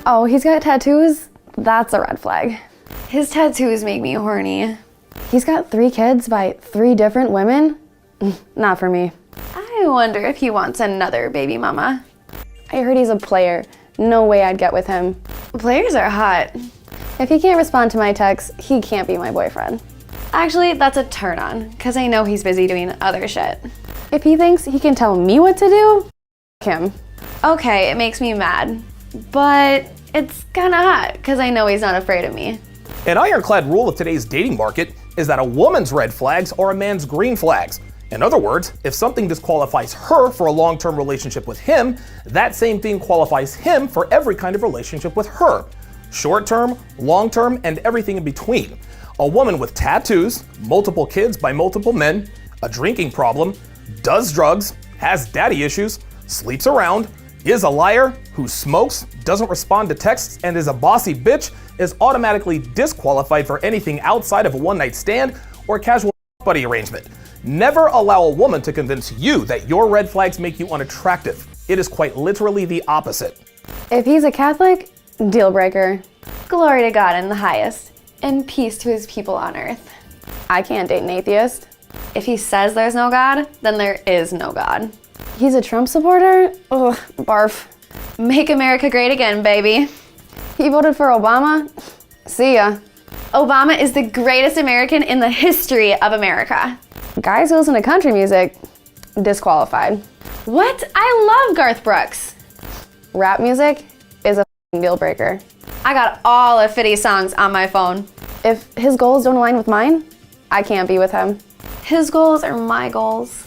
Oh, he's got tattoos? That's a red flag. His tattoos make me horny. He's got 3 kids by 3 different women? Not for me. I wonder if he wants another baby mama. I heard he's a player. No way I'd get with him. Players are hot. If he can't respond to my texts, he can't be my boyfriend. Actually, that's a turn on, because I know he's busy doing other shit. If he thinks he can tell me what to do, him. Okay, it makes me mad, but it's kinda hot, because I know he's not afraid of me. An ironclad rule of today's dating market is that a woman's red flags are a man's green flags. In other words, if something disqualifies her for a long-term relationship with him, that same thing qualifies him for every kind of relationship with her. Short-term, long-term, and everything in between. A woman with tattoos, multiple kids by multiple men, a drinking problem, does drugs, has daddy issues, sleeps around, is a liar, who smokes, doesn't respond to texts, and is a bossy bitch is automatically disqualified for anything outside of a one-night stand or casual buddy arrangement. Never allow a woman to convince you that your red flags make you unattractive. It is quite literally the opposite. If he's a Catholic, deal breaker. Glory to God in the highest, and peace to his people on earth. I can't date an atheist. If he says there's no God, then there is no God. He's a Trump supporter? Ugh, barf. Make America great again, baby. He voted for Obama? See ya. Obama is the greatest American in the history of America. Guys who listen to country music, disqualified. What? I love Garth Brooks. Rap music is a deal breaker. I got all of 50 songs on my phone. If his goals don't align with mine, I can't be with him. His goals are my goals.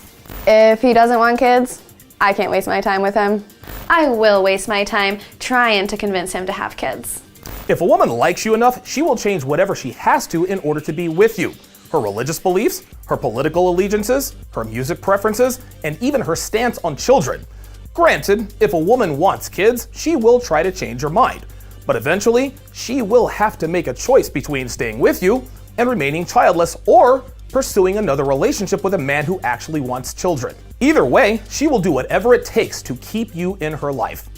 If he doesn't want kids, I can't waste my time with him. I will waste my time trying to convince him to have kids. If a woman likes you enough, she will change whatever she has to in order to be with you. Her religious beliefs, her political allegiances, her music preferences, and even her stance on children. Granted, if a woman wants kids, she will try to change her mind. But eventually, she will have to make a choice between staying with you and remaining childless or pursuing another relationship with a man who actually wants children. Either way, she will do whatever it takes to keep you in her life.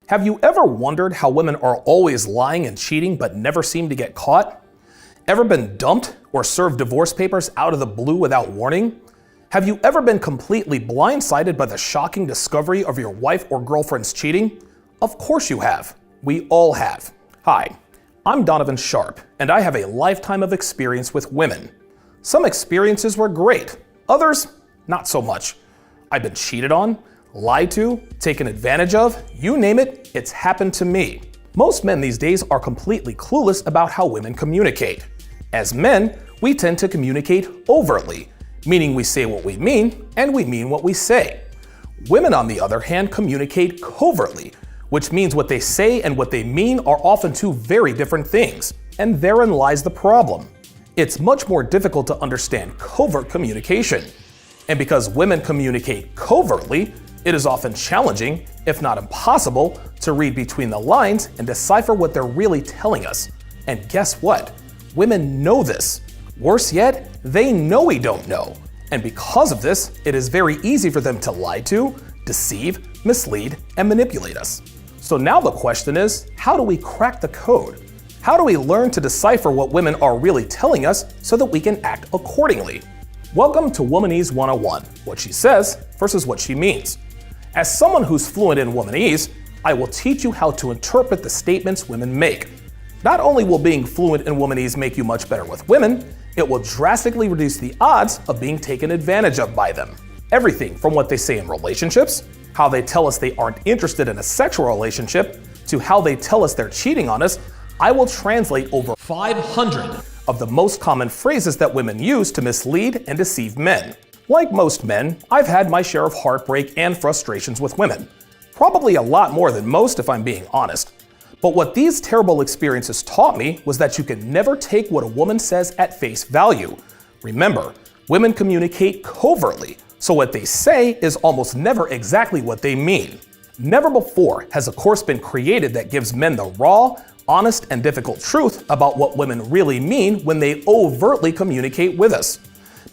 Have you ever wondered how women are always lying and cheating but never seem to get caught? Ever been dumped or served divorce papers out of the blue without warning? Have you ever been completely blindsided by the shocking discovery of your wife or girlfriend's cheating? Of course you have. We all have. Hi, I'm Donovan Sharpe, and I have a lifetime of experience with women. Some experiences were great, others not so much. I've been cheated on, lied to, taken advantage of, you name it, it's happened to me. Most men these days are completely clueless about how women communicate. As men, we tend to communicate overtly, meaning we say what we mean and we mean what we say. Women, on the other hand, communicate covertly, which means what they say and what they mean are often two very different things, and therein lies the problem. It's much more difficult to understand covert communication. And because women communicate covertly, it is often challenging, if not impossible, to read between the lines and decipher what they're really telling us. And guess what? Women know this. Worse yet, they know we don't know. And because of this, it is very easy for them to lie to, deceive, mislead, and manipulate us. So now the question is, how do we crack the code? How do we learn to decipher what women are really telling us so that we can act accordingly? Welcome to Womanese 101, what she says versus what she means. As someone who's fluent in Womanese, I will teach you how to interpret the statements women make. Not only will being fluent in Womanese make you much better with women, it will drastically reduce the odds of being taken advantage of by them. Everything from what they say in relationships, how they tell us they aren't interested in a sexual relationship, to how they tell us they're cheating on us, I will translate over 500 of the most common phrases that women use to mislead and deceive men. Like most men, I've had my share of heartbreak and frustrations with women. Probably a lot more than most if I'm being honest. But what these terrible experiences taught me was that you can never take what a woman says at face value. Remember, women communicate covertly, so what they say is almost never exactly what they mean. Never before has a course been created that gives men the raw, honest, and difficult truth about what women really mean when they overtly communicate with us.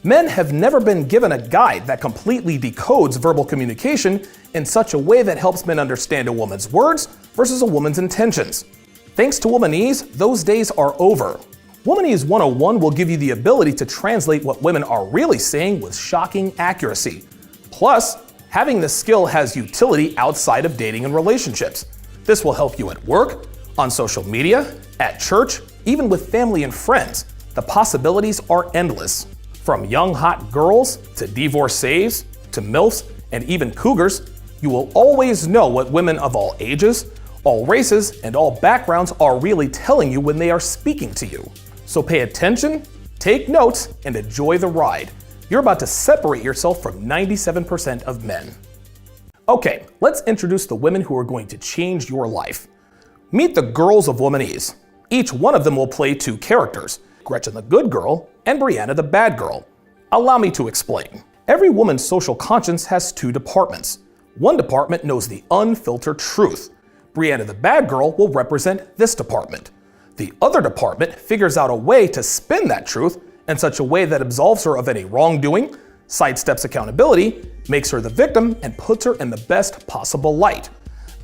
Men have never been given a guide that completely decodes verbal communication in such a way that helps men understand a woman's words versus a woman's intentions. Thanks to Womanese, those days are over. Womanese 101 will give you the ability to translate what women are really saying with shocking accuracy. Plus, having this skill has utility outside of dating and relationships. This will help you at work, on social media, at church, even with family and friends. The possibilities are endless. From young hot girls to divorcees to MILFs and even cougars, you will always know what women of all ages, all races, and all backgrounds are really telling you when they are speaking to you. So pay attention, take notes, and enjoy the ride. You're about to separate yourself from 97% of men. Okay, let's introduce the women who are going to change your life. Meet the girls of Womanese. Each one of them will play two characters, Gretchen the good girl and Brianna the bad girl. Allow me to explain. Every woman's social conscience has two departments. One department knows the unfiltered truth. Brianna the bad girl will represent this department. The other department figures out a way to spin that truth in such a way that absolves her of any wrongdoing, sidesteps accountability, makes her the victim, and puts her in the best possible light.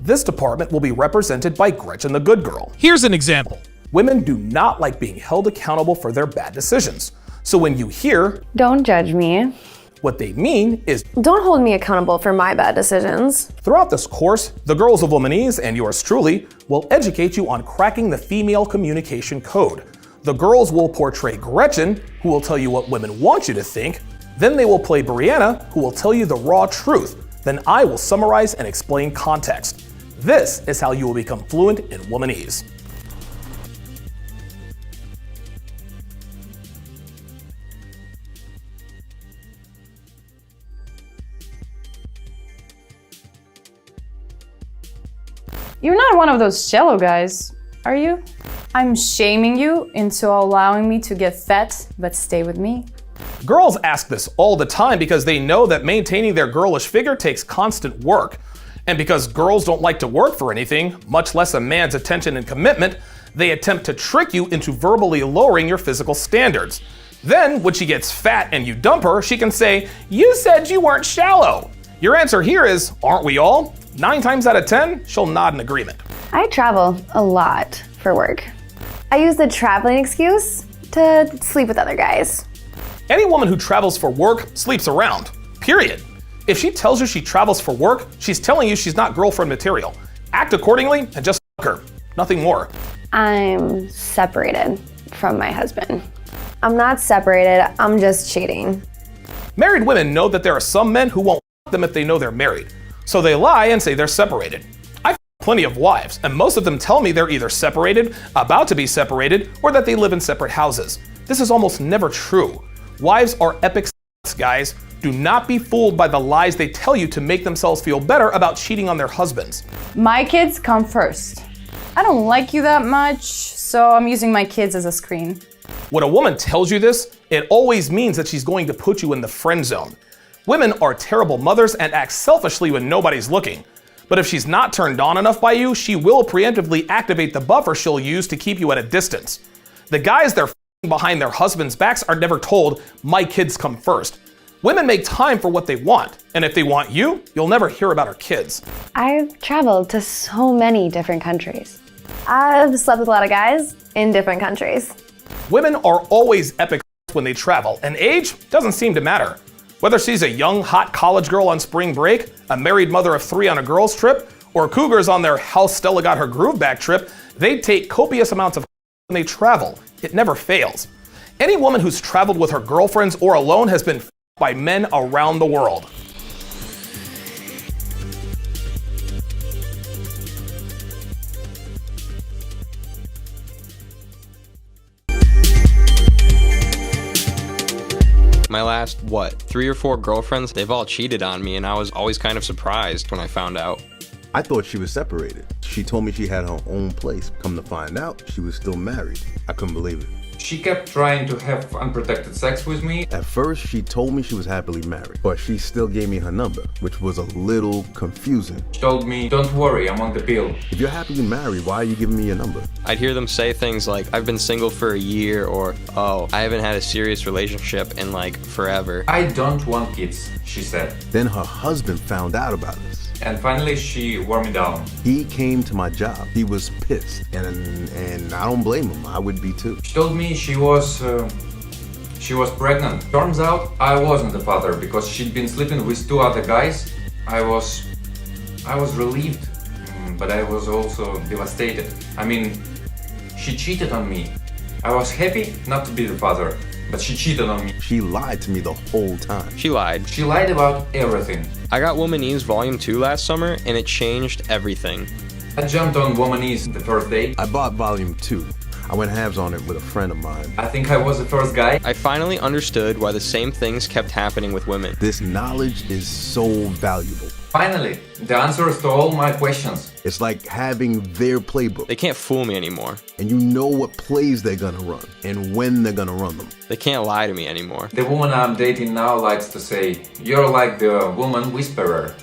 This department will be represented by Gretchen the good girl. Here's an example. Women do not like being held accountable for their bad decisions. So when you hear, Don't judge me. what they mean is, Don't hold me accountable for my bad decisions. throughout this course, the girls of Womanese and yours truly will educate you on cracking the female communication code. The girls will portray Gretchen, who will tell you what women want you to think. Then they will play Brianna, who will tell you the raw truth. Then I will summarize and explain context. This is how you will become fluent in Womanese. You're not one of those shallow guys, are you? I'm shaming you into allowing me to get fat, but stay with me. Girls ask this all the time because they know that maintaining their girlish figure takes constant work. And because girls don't like to work for anything, much less a man's attention and commitment, they attempt to trick you into verbally lowering your physical standards. Then, when she gets fat and you dump her, she can say, "You said you weren't shallow." Your answer here is, aren't we all? 9 times out of 10, she'll nod in agreement. I travel a lot for work. I use the traveling excuse to sleep with other guys. Any woman who travels for work sleeps around, period. If she tells you she travels for work, she's telling you she's not girlfriend material. Act accordingly and just fuck her, nothing more. I'm separated from my husband. I'm not separated, I'm just cheating. Married women know that there are some men who won't fuck them if they know they're married. So they lie and say they're separated. I've plenty of wives, and most of them tell me they're either separated, about to be separated, or that they live in separate houses. This is almost never true. Wives are epic guys. Do not be fooled by the lies they tell you to make themselves feel better about cheating on their husbands. My kids come first. I don't like you that much, so I'm using my kids as a screen. When a woman tells you this, it always means that she's going to put you in the friend zone. Women are terrible mothers and act selfishly when nobody's looking. But if she's not turned on enough by you, she will preemptively activate the buffer she'll use to keep you at a distance. The guys they're behind their husbands' backs are never told, "My kids come first." Women make time for what they want, and if they want you, you'll never hear about her kids. I've traveled to so many different countries. I've slept with a lot of guys in different countries. Women are always epic when they travel, and age doesn't seem to matter. Whether she's a young, hot college girl on spring break, a married mother of 3 on a girls' trip, or cougars on their House Stella Got Her Groove Back trip, they take copious amounts of when they travel. It never fails. Any woman who's traveled with her girlfriends or alone has been by men around the world. My last, 3 or 4 girlfriends, they've all cheated on me, and I was always kind of surprised when I found out. I thought she was separated. She told me she had her own place. Come to find out, she was still married. I couldn't believe it. She kept trying to have unprotected sex with me. At first, she told me she was happily married, but she still gave me her number, which was a little confusing. She told me, don't worry, I'm on the pill. If you're happily married, why are you giving me your number? I'd hear them say things like, I've been single for a year, or, oh, I haven't had a serious relationship in like forever. I don't want kids, she said. Then her husband found out about this. And finally, she wore me down. He came to my job. He was pissed, and I don't blame him. I would be too. She told me she was pregnant. Turns out I wasn't the father because she'd been sleeping with 2 other guys. I was relieved, but I was also devastated. I mean, she cheated on me. I was happy not to be the father, but she cheated on me. She lied to me the whole time. She lied. She lied about everything. I got Womanese Volume 2 last summer, and it changed everything. I jumped on Womanese the first day. I bought Volume 2. I went halves on it with a friend of mine. I think I was the first guy. I finally understood why the same things kept happening with women. This knowledge is so valuable. Finally, the answers to all my questions. It's like having their playbook, They can't fool me anymore. and you know what plays they're gonna run and when they're gonna run them. They can't lie to me anymore. The woman I'm dating now likes to say, you're like the woman whisperer.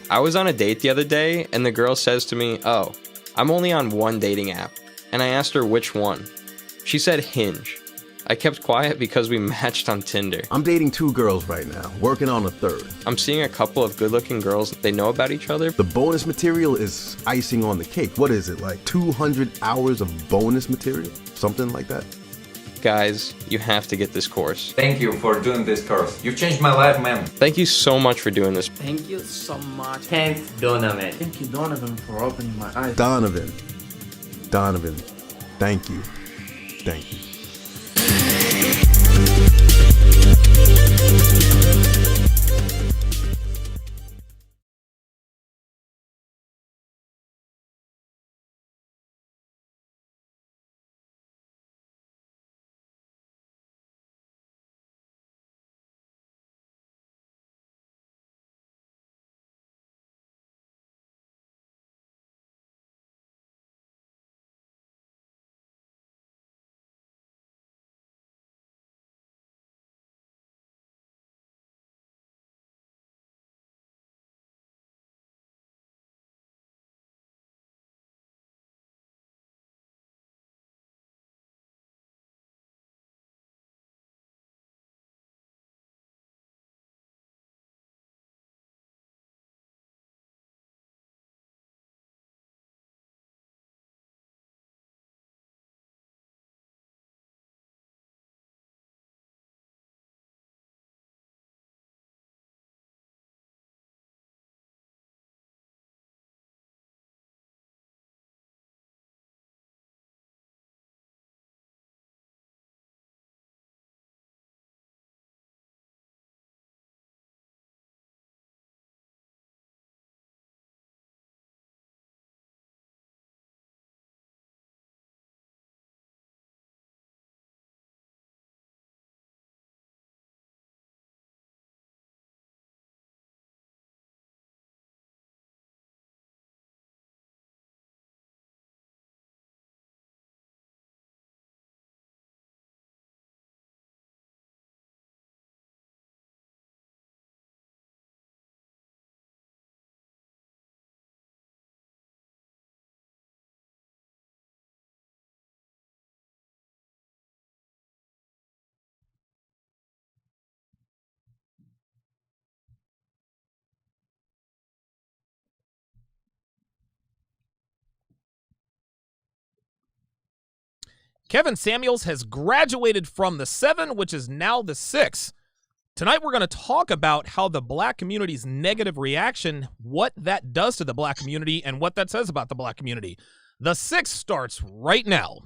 I was on a date the other day, and the girl says to me, oh, I'm only on one dating app. And I asked her which one. She said Hinge. I kept quiet because we matched on Tinder. I'm dating 2 girls right now, working on a 3rd. I'm seeing a couple of good-looking girls. They know about each other. The bonus material is icing on the cake. What is it, like 200 hours of bonus material? Something like that? Guys, you have to get this course. Thank you for doing this course. You've changed my life, man. Thank you so much for doing this. Thank you so much. Thanks, Donovan. Thank you, Donovan, for opening my eyes. Donovan, thank you. Thank you. Kevin Samuels has graduated from the 7, which is now the 6. Tonight, we're going to talk about how the black community's negative reaction, what that does to the black community, and what that says about the black community. The 6 starts right now.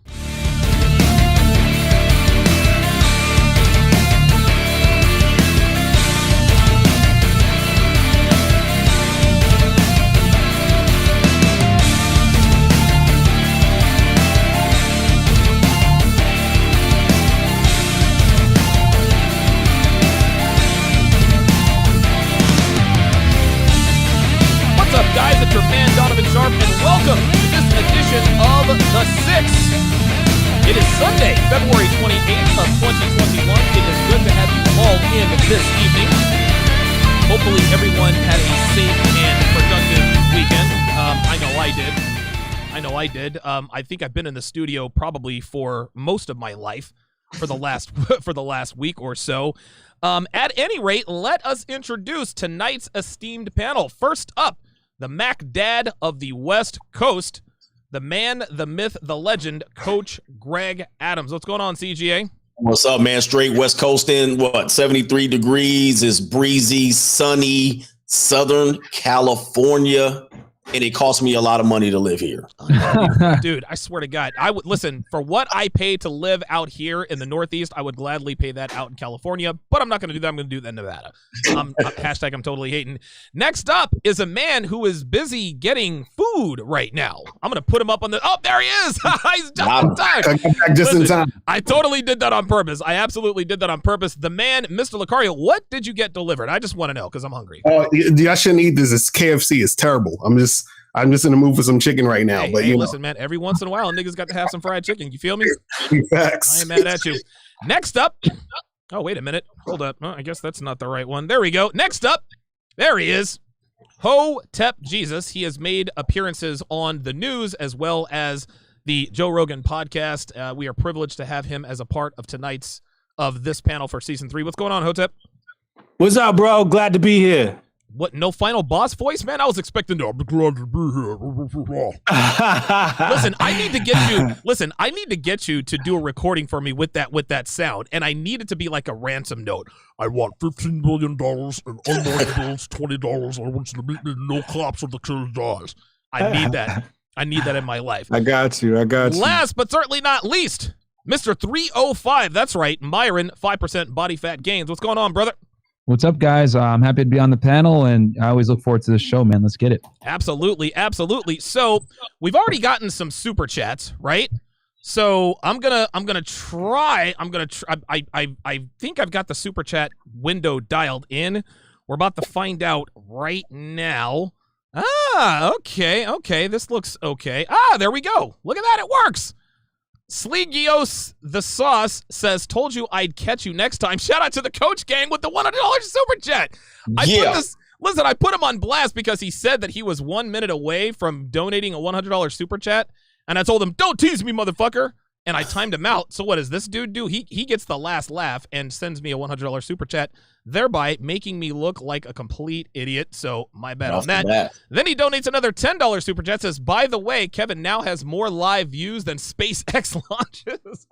What's up, guys? It's your man, Donovan Sharpe, and welcome to this edition of The 6. It is Sunday, February 28th of 2021. It is good to have you all in this evening. Hopefully everyone had a safe and productive weekend. I know I did. I think I've been in the studio probably for most of my life for the last week or so. At any rate, let us introduce tonight's esteemed panel. First up, the Mac Dad of the West Coast, the man, the myth, the legend, Coach Greg Adams. What's going on, CGA? What's up, man? Straight West Coast in 73 degrees. It's breezy, sunny, Southern California, and it cost me a lot of money to live here. Dude, I swear to God, I would listen for what I pay to live out here in the Northeast. I would gladly pay that out in California, but I'm not going to do that. I'm going to do that in Nevada. Hashtag I'm totally hating. Next up is a man who is busy getting food right now. I'm going to put him up on the. Oh, there he is. He's just in time. Just in time. I totally did that on purpose. I absolutely did that on purpose. The man, Mr. Lucario, what did you get delivered? I just want to know because I'm hungry. Oh, I shouldn't eat this. It's KFC. It's terrible. I'm just in the mood for some chicken right now. Hey, listen, man, every once in a while, niggas got to have some fried chicken. You feel me? Facts. I ain't mad at you. Next up. Oh, wait a minute. Hold up. I guess that's not the right one. There we go. Next up. There he is. Hotep Jesus. He has made appearances on the news as well as the Joe Rogan podcast. We are privileged to have him as a part of this panel for season 3. What's going on, Hotep? What's up, bro? Glad to be here. What, no final boss voice, man? I was expecting to. I'm glad to be here. Listen, I need to get you to do a recording for me with that sound, and I need it to be like a ransom note. I want $15 million and unmarkables, $20. I want you to meet me no cops or the killer dies. I need that. I need that in my life. I got you. Last but certainly not least, Mr. 305. That's right, Myron, 5% body fat gains. What's going on, brother? What's up, guys? I'm happy to be on the panel, and I always look forward to this show, man. Let's get it. Absolutely. So we've already gotten some super chats, right? So I think I've got the super chat window dialed in. We're about to find out right now. Okay. This looks okay. There we go. Look at that. It works. Sleegios the Sauce says, told you I'd catch you next time. Shout out to the Coach Gang with the $100 super chat. I put him on blast because he said that he was 1 minute away from donating a $100 super chat. And I told him, don't tease me, motherfucker. And I timed him out. So what does this dude do? He gets the last laugh and sends me a $100 super chat, thereby making me look like a complete idiot. So my bad on that. Then he donates another $10 super chat, says, by the way, Kevin now has more live views than SpaceX launches.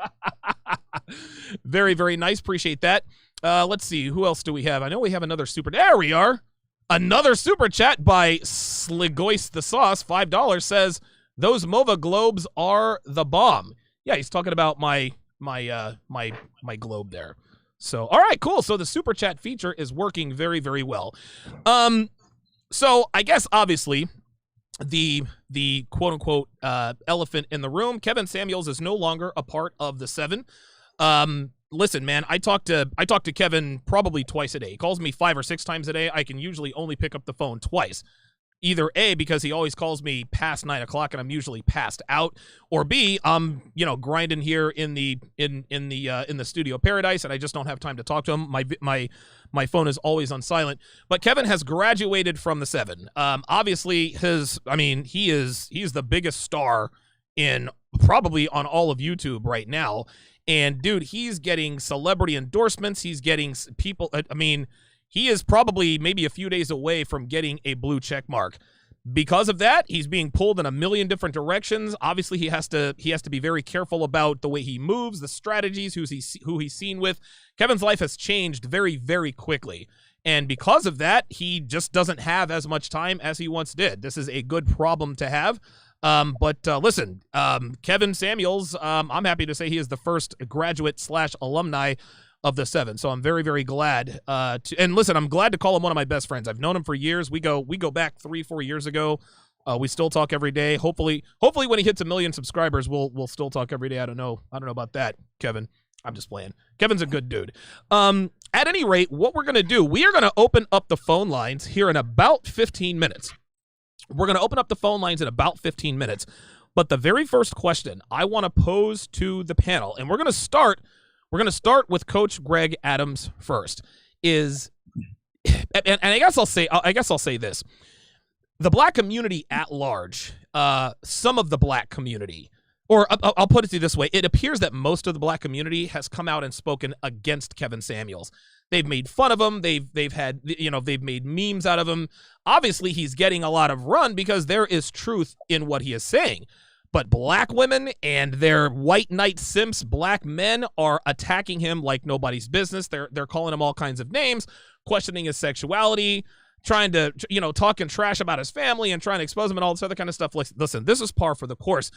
Very, very nice. Appreciate that. Let's see. Who else do we have? I know we have another super. There we are. Another super chat by Sligoist the Sauce, $5, says, those MOVA globes are the bomb. Yeah, he's talking about my globe there. So, all right, cool. So the super chat feature is working very, very well. So I guess obviously the quote unquote elephant in the room, Kevin Samuels is no longer a part of the 7. Listen, man, I talk to Kevin probably twice a day. He calls me 5 or 6 times a day. I can usually only pick up the phone twice. Either A, because he always calls me past 9 o'clock and I'm usually passed out, or B, I'm grinding here in the studio paradise and I just don't have time to talk to him. My phone is always on silent. But Kevin has graduated from the 7. Obviously, he's the biggest star in probably on all of YouTube right now. And dude, he's getting celebrity endorsements. He's getting people. He is probably maybe a few days away from getting a blue check mark. Because of that, he's being pulled in a million different directions. Obviously, he has to be very careful about the way he moves, the strategies, who he's seen with. Kevin's life has changed very, very quickly. And because of that, he just doesn't have as much time as he once did. This is a good problem to have. Listen, Kevin Samuels, I'm happy to say he is the first graduate/alumni of the 7. So I'm very, very glad and listen, I'm glad to call him one of my best friends. I've known him for years. We go back 3-4 years ago. We still talk every day. Hopefully when he hits 1 million subscribers, we'll still talk every day. I don't know about that, Kevin. I'm just playing. Kevin's a good dude. At any rate, what we're going to do, we are going to open up the phone lines here in about 15 minutes. We're going to open up the phone lines in about 15 minutes. But the very first question I want to pose to the panel, and we're going to start with Coach Greg Adams first, is, and I guess I'll say this: the black community at large, some of the black community, or I'll put it this way: it appears that most of the black community has come out and spoken against Kevin Samuels. They've made fun of him. They've had, they've made memes out of him. Obviously, he's getting a lot of run because there is truth in what he is saying. But black women and their white knight simps, black men, are attacking him like nobody's business. They're calling him all kinds of names, questioning his sexuality, trying to, talking trash about his family and trying to expose him and all this other kind of stuff. Listen, this is par for the course.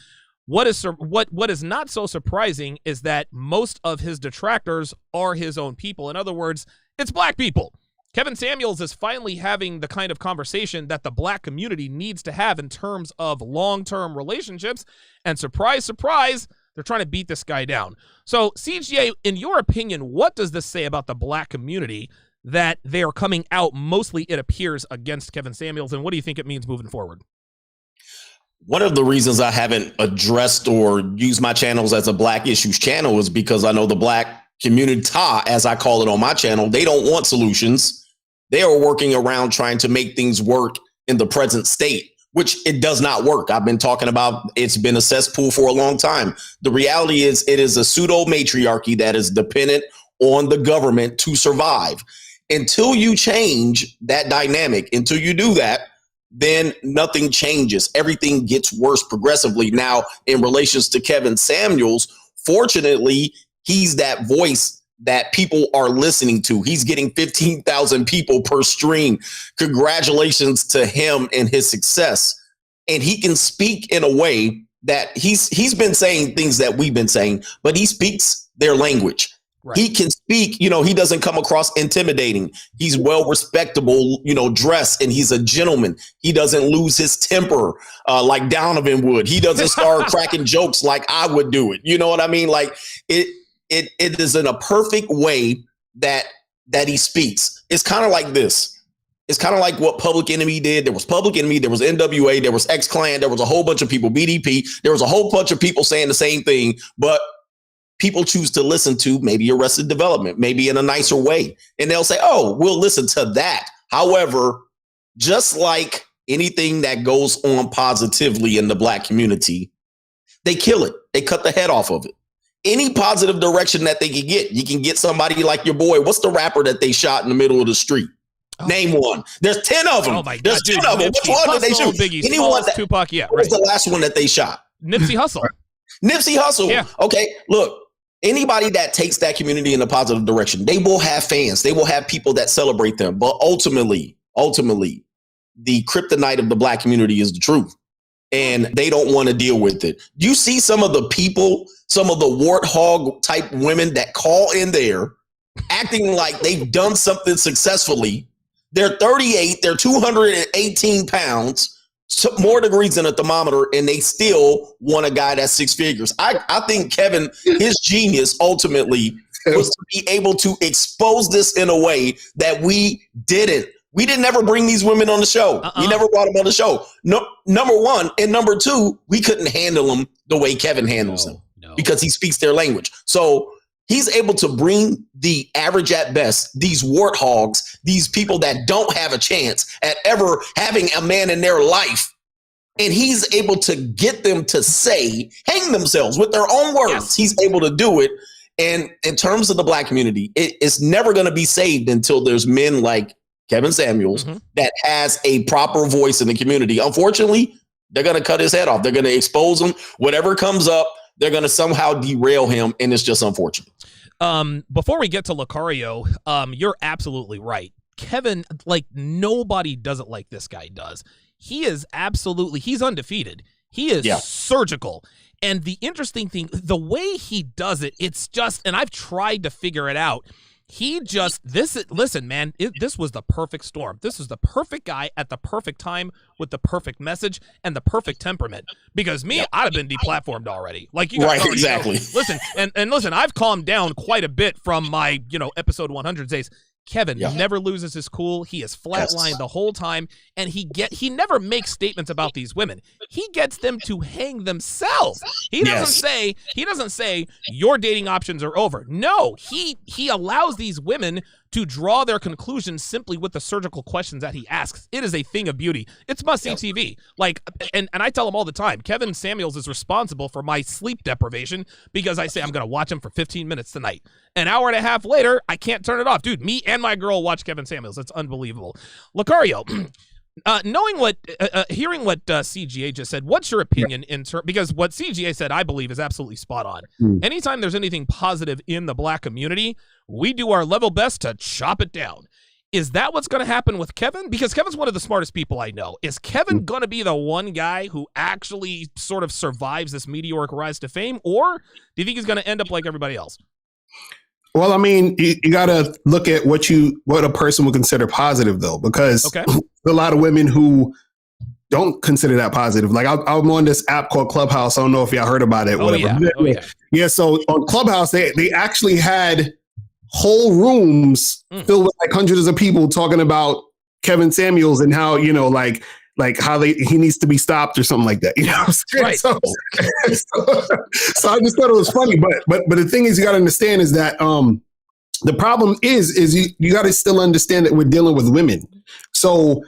What is not so surprising is that most of his detractors are his own people. In other words, it's black people. Kevin Samuels is finally having the kind of conversation that the black community needs to have in terms of long-term relationships. And surprise, surprise, they're trying to beat this guy down. So, CGA, in your opinion, what does this say about the black community that they are coming out, mostly it appears, against Kevin Samuels? And what do you think it means moving forward? One of the reasons I haven't addressed or used my channels as a Black Issues channel is because I know the black community, as I call it on my channel, they don't want solutions. They are working around trying to make things work in the present state, which it does not work. I've been talking about it's been a cesspool for a long time. The reality is it is a pseudo matriarchy that is dependent on the government to survive. Until you change that dynamic, until you do that, then nothing changes. Everything gets worse progressively. Now, in relations to Kevin Samuels, fortunately, he's that voice that people are listening to. He's getting 15,000 people per stream. Congratulations to him and his success. And he can speak in a way that he's been saying things that we've been saying, but he speaks their language. Right. He can speak, he doesn't come across intimidating. He's well respectable, dressed, and he's a gentleman. He doesn't lose his temper like Donovan would. He doesn't start cracking jokes like I would do it. You know what I mean? Like it is in a perfect way that he speaks. It's kind of like this. It's kind of like what Public Enemy did. There was Public Enemy, there was NWA, there was X-Clan, there was a whole bunch of people, BDP. There was a whole bunch of people saying the same thing, but people choose to listen to maybe Arrested Development, maybe in a nicer way. And they'll say, oh, we'll listen to that. However, just like anything that goes on positively in the black community, they kill it. They cut the head off of it. Any positive direction that they can get, you can get somebody like your boy. What's the rapper that they shot in the middle of the street? Oh. Name one. There's 10 of them. Oh my God, there's 10 of them. Which one did they shoot? Biggie, anyone that, Tupac, yeah. What was the last one that they shot? Nipsey Hussle. Nipsey Hussle. Yeah. Okay, look. Anybody that takes that community in a positive direction, they will have fans. They will have people that celebrate them. But ultimately, the kryptonite of the black community is the truth. And they don't want to deal with it. You see some of the people, some of the warthog type women that call in there acting like they've done something successfully. They're 38, they're 218 pounds, more degrees than a thermometer, and they still want a guy that's six figures. I think Kevin, his genius ultimately was to be able to expose this in a way that we didn't. We didn't ever bring these women on the show. We never brought them on the show. No, number one. And number two, we couldn't handle them the way Kevin handles them because he speaks their language. So he's able to bring the average at best, these warthogs, these people that don't have a chance at ever having a man in their life. And he's able to get them to hang themselves with their own words. Yes. He's able to do it. And in terms of the black community, it's never going to be saved until there's men like Kevin Samuels that has a proper voice in the community. Unfortunately, they're going to cut his head off. They're going to expose him. Whatever comes up, they're going to somehow derail him, and it's just unfortunate. Before we get to Lucario, you're absolutely right. Kevin, like nobody does it like this guy does. He is he's undefeated. He is surgical. And the interesting thing, the way he does it, it's just, and I've tried to figure it out. Listen, man, this was the perfect storm. This was the perfect guy at the perfect time with the perfect message and the perfect temperament. Because I'd have been deplatformed already. Like you guys exactly. Listen, and listen, I've calmed down quite a bit from my, episode 100 days. Kevin never loses his cool. He is flatlined the whole time, and he never makes statements about these women. He gets them to hang themselves. He doesn't say your dating options are over. No, he allows these women to draw their conclusions simply with the surgical questions that he asks. It is a thing of beauty. It's must-see TV. Like, and I tell him all the time, Kevin Samuels is responsible for my sleep deprivation because I say I'm going to watch him for 15 minutes tonight. An hour and a half later, I can't turn it off. Dude, me and my girl watch Kevin Samuels. It's unbelievable. Lucario, hearing what CGA just said, what's your opinion because what CGA said, I believe, is absolutely spot on. Anytime there's anything positive in the black community, we do our level best to chop it down. Is that what's going to happen with Kevin? Because Kevin's one of the smartest people I know. Is Kevin going to be the one guy who actually sort of survives this meteoric rise to fame, or do you think he's going to end up like everybody else? Well, I mean, you got to look at what a person would consider positive, though, because there's a lot of women who don't consider that positive. Like I'm on this app called Clubhouse. I don't know if y'all heard about it. Yeah. So on Clubhouse, they actually had whole rooms filled with like hundreds of people talking about Kevin Samuels and how, like how he needs to be stopped or something like that. Right. So I just thought it was funny. But the thing is, you got to understand is that the problem is you got to still understand that we're dealing with women. So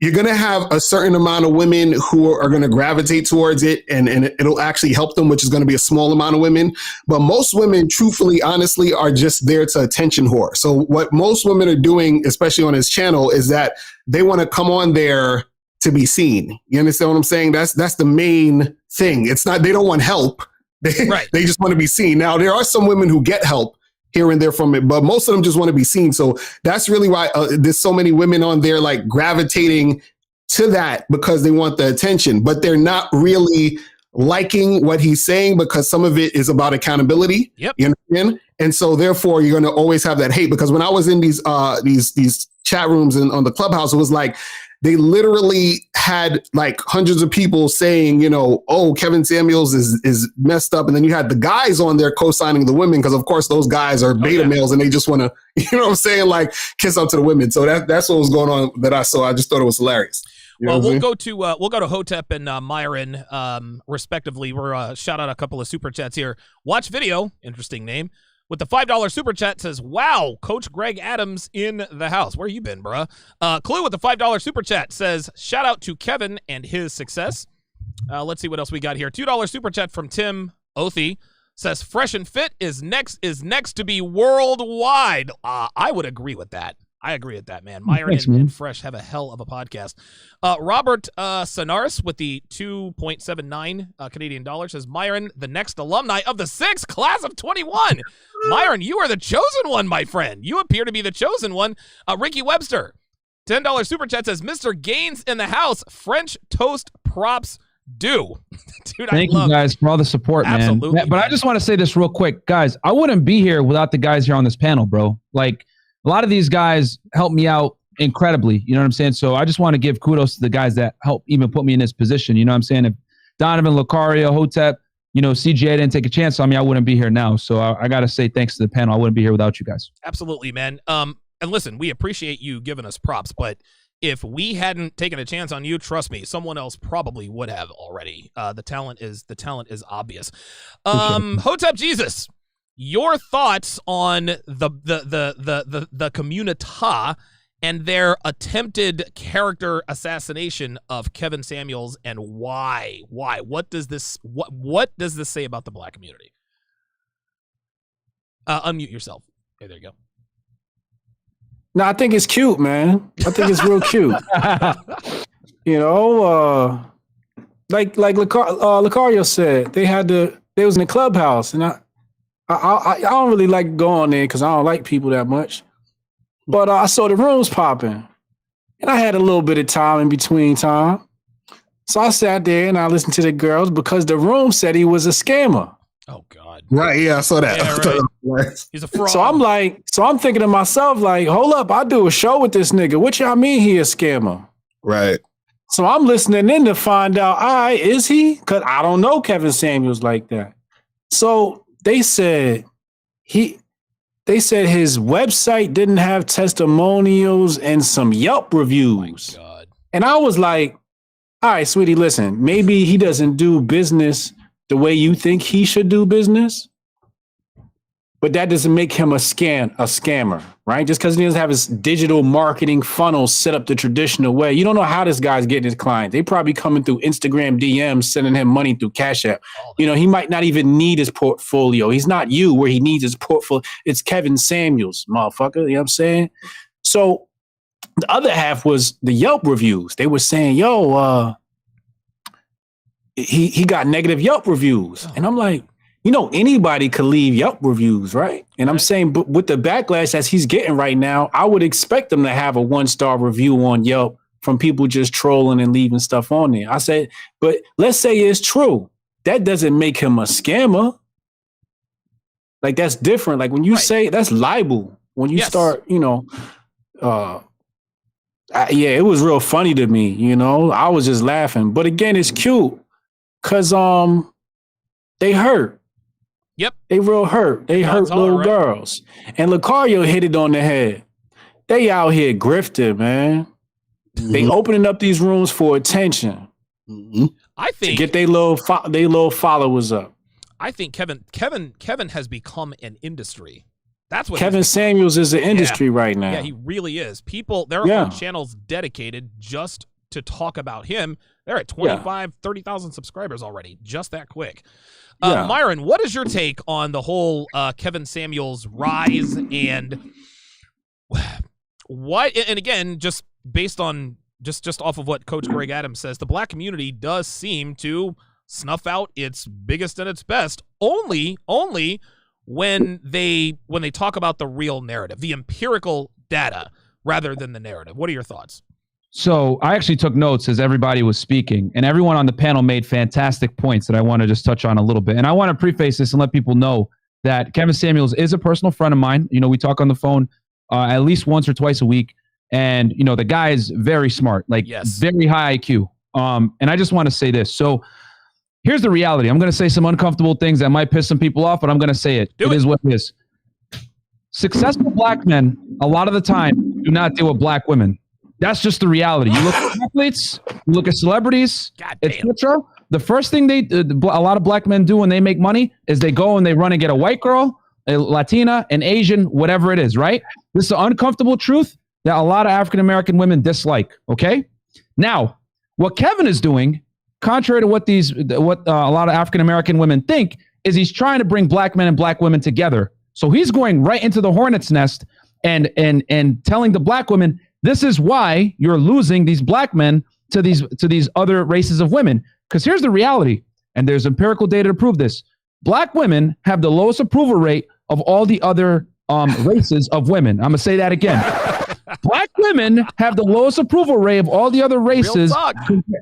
you're going to have a certain amount of women who are going to gravitate towards it and it'll actually help them, which is going to be a small amount of women. But most women, truthfully, honestly, are just there to attention whore. So what most women are doing, especially on his channel, is that they want to come on there to be seen. You understand what I'm saying? That's the main thing. It's not, they don't want help. They just want to be seen. Now, there are some women who get help here and there from it, but most of them just want to be seen. So that's really why there's so many women on there like gravitating to that because they want the attention, but they're not really liking what he's saying because some of it is about accountability. Yep. You understand? And so therefore you're going to always have that hate, because when I was in these chat rooms and on the Clubhouse, it was like, they literally had like hundreds of people saying, oh, Kevin Samuels is messed up. And then you had the guys on there co-signing the women because, of course, those guys are beta males and they just want to, like kiss up to the women. So that's what was going on that I saw. I just thought it was hilarious. Well, we'll go to Hotep and Myron, respectively. We're shout out a couple of super chats here. Watch Video, interesting name, with the $5 super chat says, wow, Coach Greg Adams in the house. Where you been, bruh? Clue with the $5 super chat says, shout out to Kevin and his success. Let's see what else we got here. $2 super chat from Tim Othie says, fresh and fit is next to be worldwide. I would agree with that. I agree with that, man. Myron and Fresh have a hell of a podcast. Robert Sonaris with the 2.79 Canadian dollars says, Myron, the next alumni of the 6th class of 21. Myron, you are the chosen one, my friend. You appear to be the chosen one. Ricky Webster, $10 super chat says, Mr. Gaines in the house. French toast props due. Dude, Thank you guys for all the support, man. Absolutely, but I just want to say this real quick. Guys, I wouldn't be here without the guys here on this panel, bro. Like, a lot of these guys help me out incredibly. You know what I'm saying? So I just want to give kudos to the guys that help even put me in this position. You know what I'm saying? If Donovan, Lucario, Hotep, CGA didn't take a chance on me, I wouldn't be here now. So I got to say thanks to the panel. I wouldn't be here without you guys. Absolutely, man. And listen, we appreciate you giving us props, but if we hadn't taken a chance on you, trust me, someone else probably would have already. The talent is obvious. Hotep Jesus, your thoughts on the community and their attempted character assassination of Kevin Samuels, and why? What does this say about the black community? Unmute yourself. Okay, there you go. No, I think it's cute, man. I think it's real cute. Like Lucario said, they was in the clubhouse, and I don't really like going there because I don't like people that much. But I saw the rooms popping, and I had a little bit of time in between time. So I sat there and I listened to the girls because the room said he was a scammer. Oh, God. Right, yeah, I saw that. Yeah, right. He's a fraud. So I'm thinking to myself, like, hold up, I do a show with this nigga. What y'all mean he a scammer? Right. So I'm listening in to find out, all right, is he? Because I don't know Kevin Samuels like that. So they said They said his website didn't have testimonials and some Yelp reviews. Oh my God. And I was like, all right, sweetie, listen, maybe he doesn't do business the way you think he should do business, but that doesn't make him a scammer, right? Just because he doesn't have his digital marketing funnel set up the traditional way. You don't know how this guy's getting his clients. They probably coming through Instagram DMs, sending him money through Cash App. You know, he might not even need his portfolio. He's not you where he needs his portfolio. It's Kevin Samuels, motherfucker. You know what I'm saying? So the other half was the Yelp reviews. They were saying, yo, he got negative Yelp reviews. And I'm like, you know, anybody could leave Yelp reviews, right? And I'm saying, but with the backlash as he's getting right now, I would expect him to have a 1-star review on Yelp from people just trolling and leaving stuff on there. I said, but let's say it's true. That doesn't make him a scammer. Like, that's different. Like, when you say that's libel, when you start, you know, yeah, it was real funny to me, you know. I was just laughing. But again, it's cute because they hurt. Yep. They real hurt. They hurt little girls. And Lucario hit it on the head. They out here grifting, man. Mm-hmm. They opening up these rooms for attention. Mm-hmm. I think to get they little followers up. I think Kevin has become an industry. That's what Kevin Samuels is an industry right now. Yeah, he really is. There are channels dedicated just to talk about him. They're at 30,000 subscribers already, just that quick. Myron, what is your take on the whole Kevin Samuels rise and what? And again, just based on just off of what Coach Greg Adams says, the black community does seem to snuff out its biggest and its best only when they talk about the real narrative, the empirical data, rather than the narrative. What are your thoughts? So I actually took notes as everybody was speaking, and everyone on the panel made fantastic points that I want to just touch on a little bit. And I want to preface this and let people know that Kevin Samuels is a personal friend of mine. You know, we talk on the phone at least once or twice a week. And, you know, the guy is very smart, like very high IQ. And I just want to say this. So here's the reality. I'm going to say some uncomfortable things that might piss some people off, but I'm going to say it. It is what it is. Successful black men, a lot of the time, do not deal with black women. That's just the reality. You look at athletes, you look at celebrities, etc. The first thing a lot of black men do when they make money is they go and they run and get a white girl, a Latina, an Asian, whatever it is, right? This is an uncomfortable truth that a lot of African-American women dislike, okay? Now, what Kevin is doing, contrary to what a lot of African-American women think, is he's trying to bring black men and black women together. So he's going right into the hornet's nest and telling the black women, this is why you're losing these black men to these other races of women. Because here's the reality, and there's empirical data to prove this. Black women have the lowest approval rate of all the other races of women. I'm going to say that again. Black women have the lowest approval rate of all the other races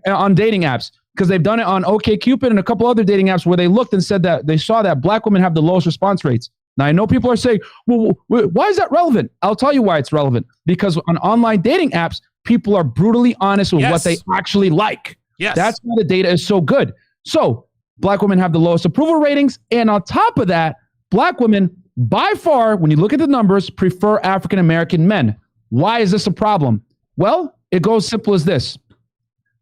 on dating apps, because they've done it on OkCupid and a couple other dating apps where they looked and said that they saw that black women have the lowest response rates. Now, I know people are saying, well, why is that relevant? I'll tell you why it's relevant. Because on online dating apps, people are brutally honest with what they actually like. Yes. That's why the data is so good. So black women have the lowest approval ratings. And on top of that, black women, by far, when you look at the numbers, prefer African-American men. Why is this a problem? Well, it goes simple as this.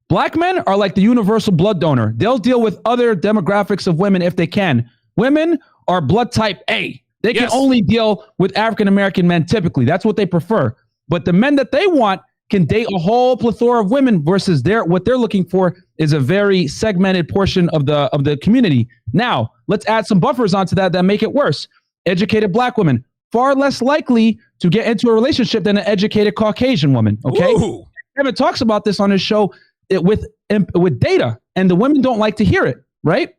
Black men are like the universal blood donor. They'll deal with other demographics of women if they can. Women are blood type A. They can only deal with African-American men typically. That's what they prefer. But the men that they want can date a whole plethora of women versus what they're looking for is a very segmented portion of the community. Now, let's add some buffers onto that make it worse. Educated black women, far less likely to get into a relationship than an educated Caucasian woman, okay? Ooh. Kevin talks about this on his show with data, and the women don't like to hear it, right?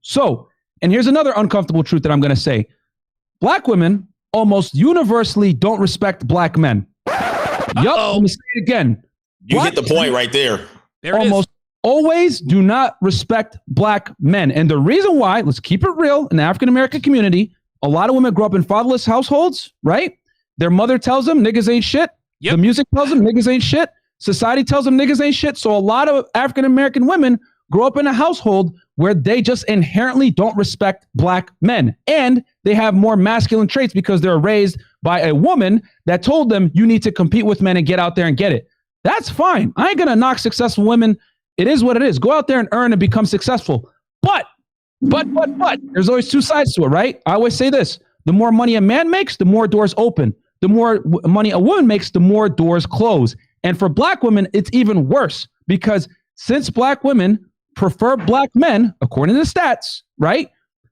So, and here's another uncomfortable truth that I'm going to say. Black women almost universally don't respect black men. Yup, I'm going to say it again. You hit the point right there. Almost always do not respect black men. And the reason why, let's keep it real, in the African-American community, a lot of women grow up in fatherless households, right? Their mother tells them niggas ain't shit. Yep. The music tells them niggas ain't shit. Society tells them niggas ain't shit. So a lot of African-American women grow up in a household where they just inherently don't respect black men. And they have more masculine traits because they're raised by a woman that told them you need to compete with men and get out there and get it. That's fine. I ain't going to knock successful women. It is what it is. Go out there and earn and become successful. But, there's always two sides to it, right? I always say this. The more money a man makes, the more doors open. The more money a woman makes, the more doors close. And for black women, it's even worse because since black women prefer black men, according to the stats, right?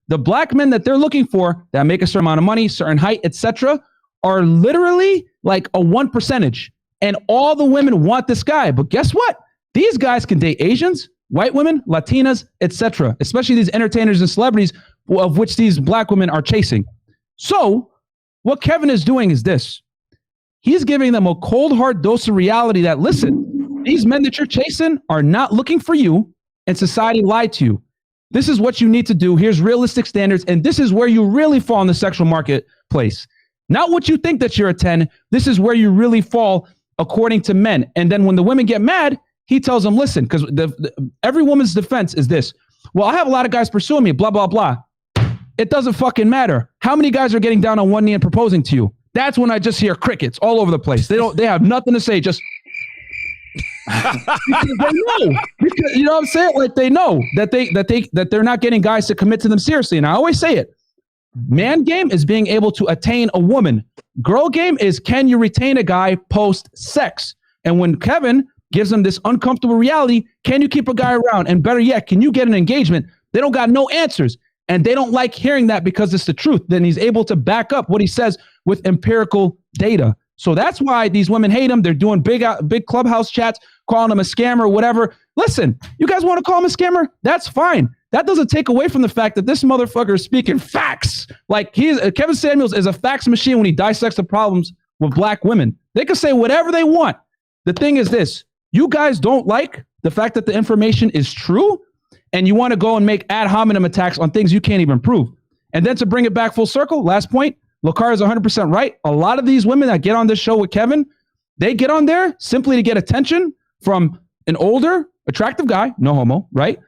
The black men that they're looking for that make a certain amount of money, certain height, etc., are literally like a 1%. And all the women want this guy. But guess what? These guys can date Asians, white women, Latinas, etc., especially these entertainers and celebrities of which these black women are chasing. So what Kevin is doing is this. He's giving them a cold, hard dose of reality that, listen, these men that you're chasing are not looking for you, and society lied to you. This is what you need to do. Here's realistic standards, and this is where you really fall in the sexual marketplace. Not what you think that you're a 10. This is where you really fall according to men. And then when the women get mad, he tells them, listen, because every woman's defense is this. Well, I have a lot of guys pursuing me, blah, blah, blah. It doesn't fucking matter. How many guys are getting down on one knee and proposing to you? That's when I just hear crickets all over the place. They have nothing to say. Just because they know. Because, you know what I'm saying? Like they know that they're not getting guys to commit to them seriously. And I always say it. Man game is being able to attain a woman. Girl game is can you retain a guy post sex? And when Kevin gives them this uncomfortable reality, can you keep a guy around? And better yet, can you get an engagement? They don't got no answers. And they don't like hearing that because it's the truth. Then he's able to back up what he says with empirical data. So that's why these women hate him. They're doing big clubhouse chats, calling him a scammer, whatever. Listen, you guys want to call him a scammer? That's fine. That doesn't take away from the fact that this motherfucker is speaking facts. Like Kevin Samuels is a facts machine when he dissects the problems with black women. They can say whatever they want. The thing is this, you guys don't like the fact that the information is true and you want to go and make ad hominem attacks on things you can't even prove. And then to bring it back full circle, last point, Lakar is 100% right. A lot of these women that get on this show with Kevin, they get on there simply to get attention from an older, attractive guy, no homo, right?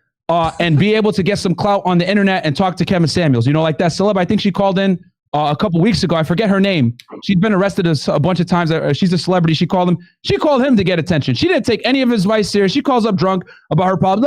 And be able to get some clout on the internet and talk to Kevin Samuels. You know, like that celeb, I think she called in a couple weeks ago. I forget her name. She'd been arrested a bunch of times. She's a celebrity. She called him to get attention. She didn't take any of his advice serious. She calls up drunk about her problems.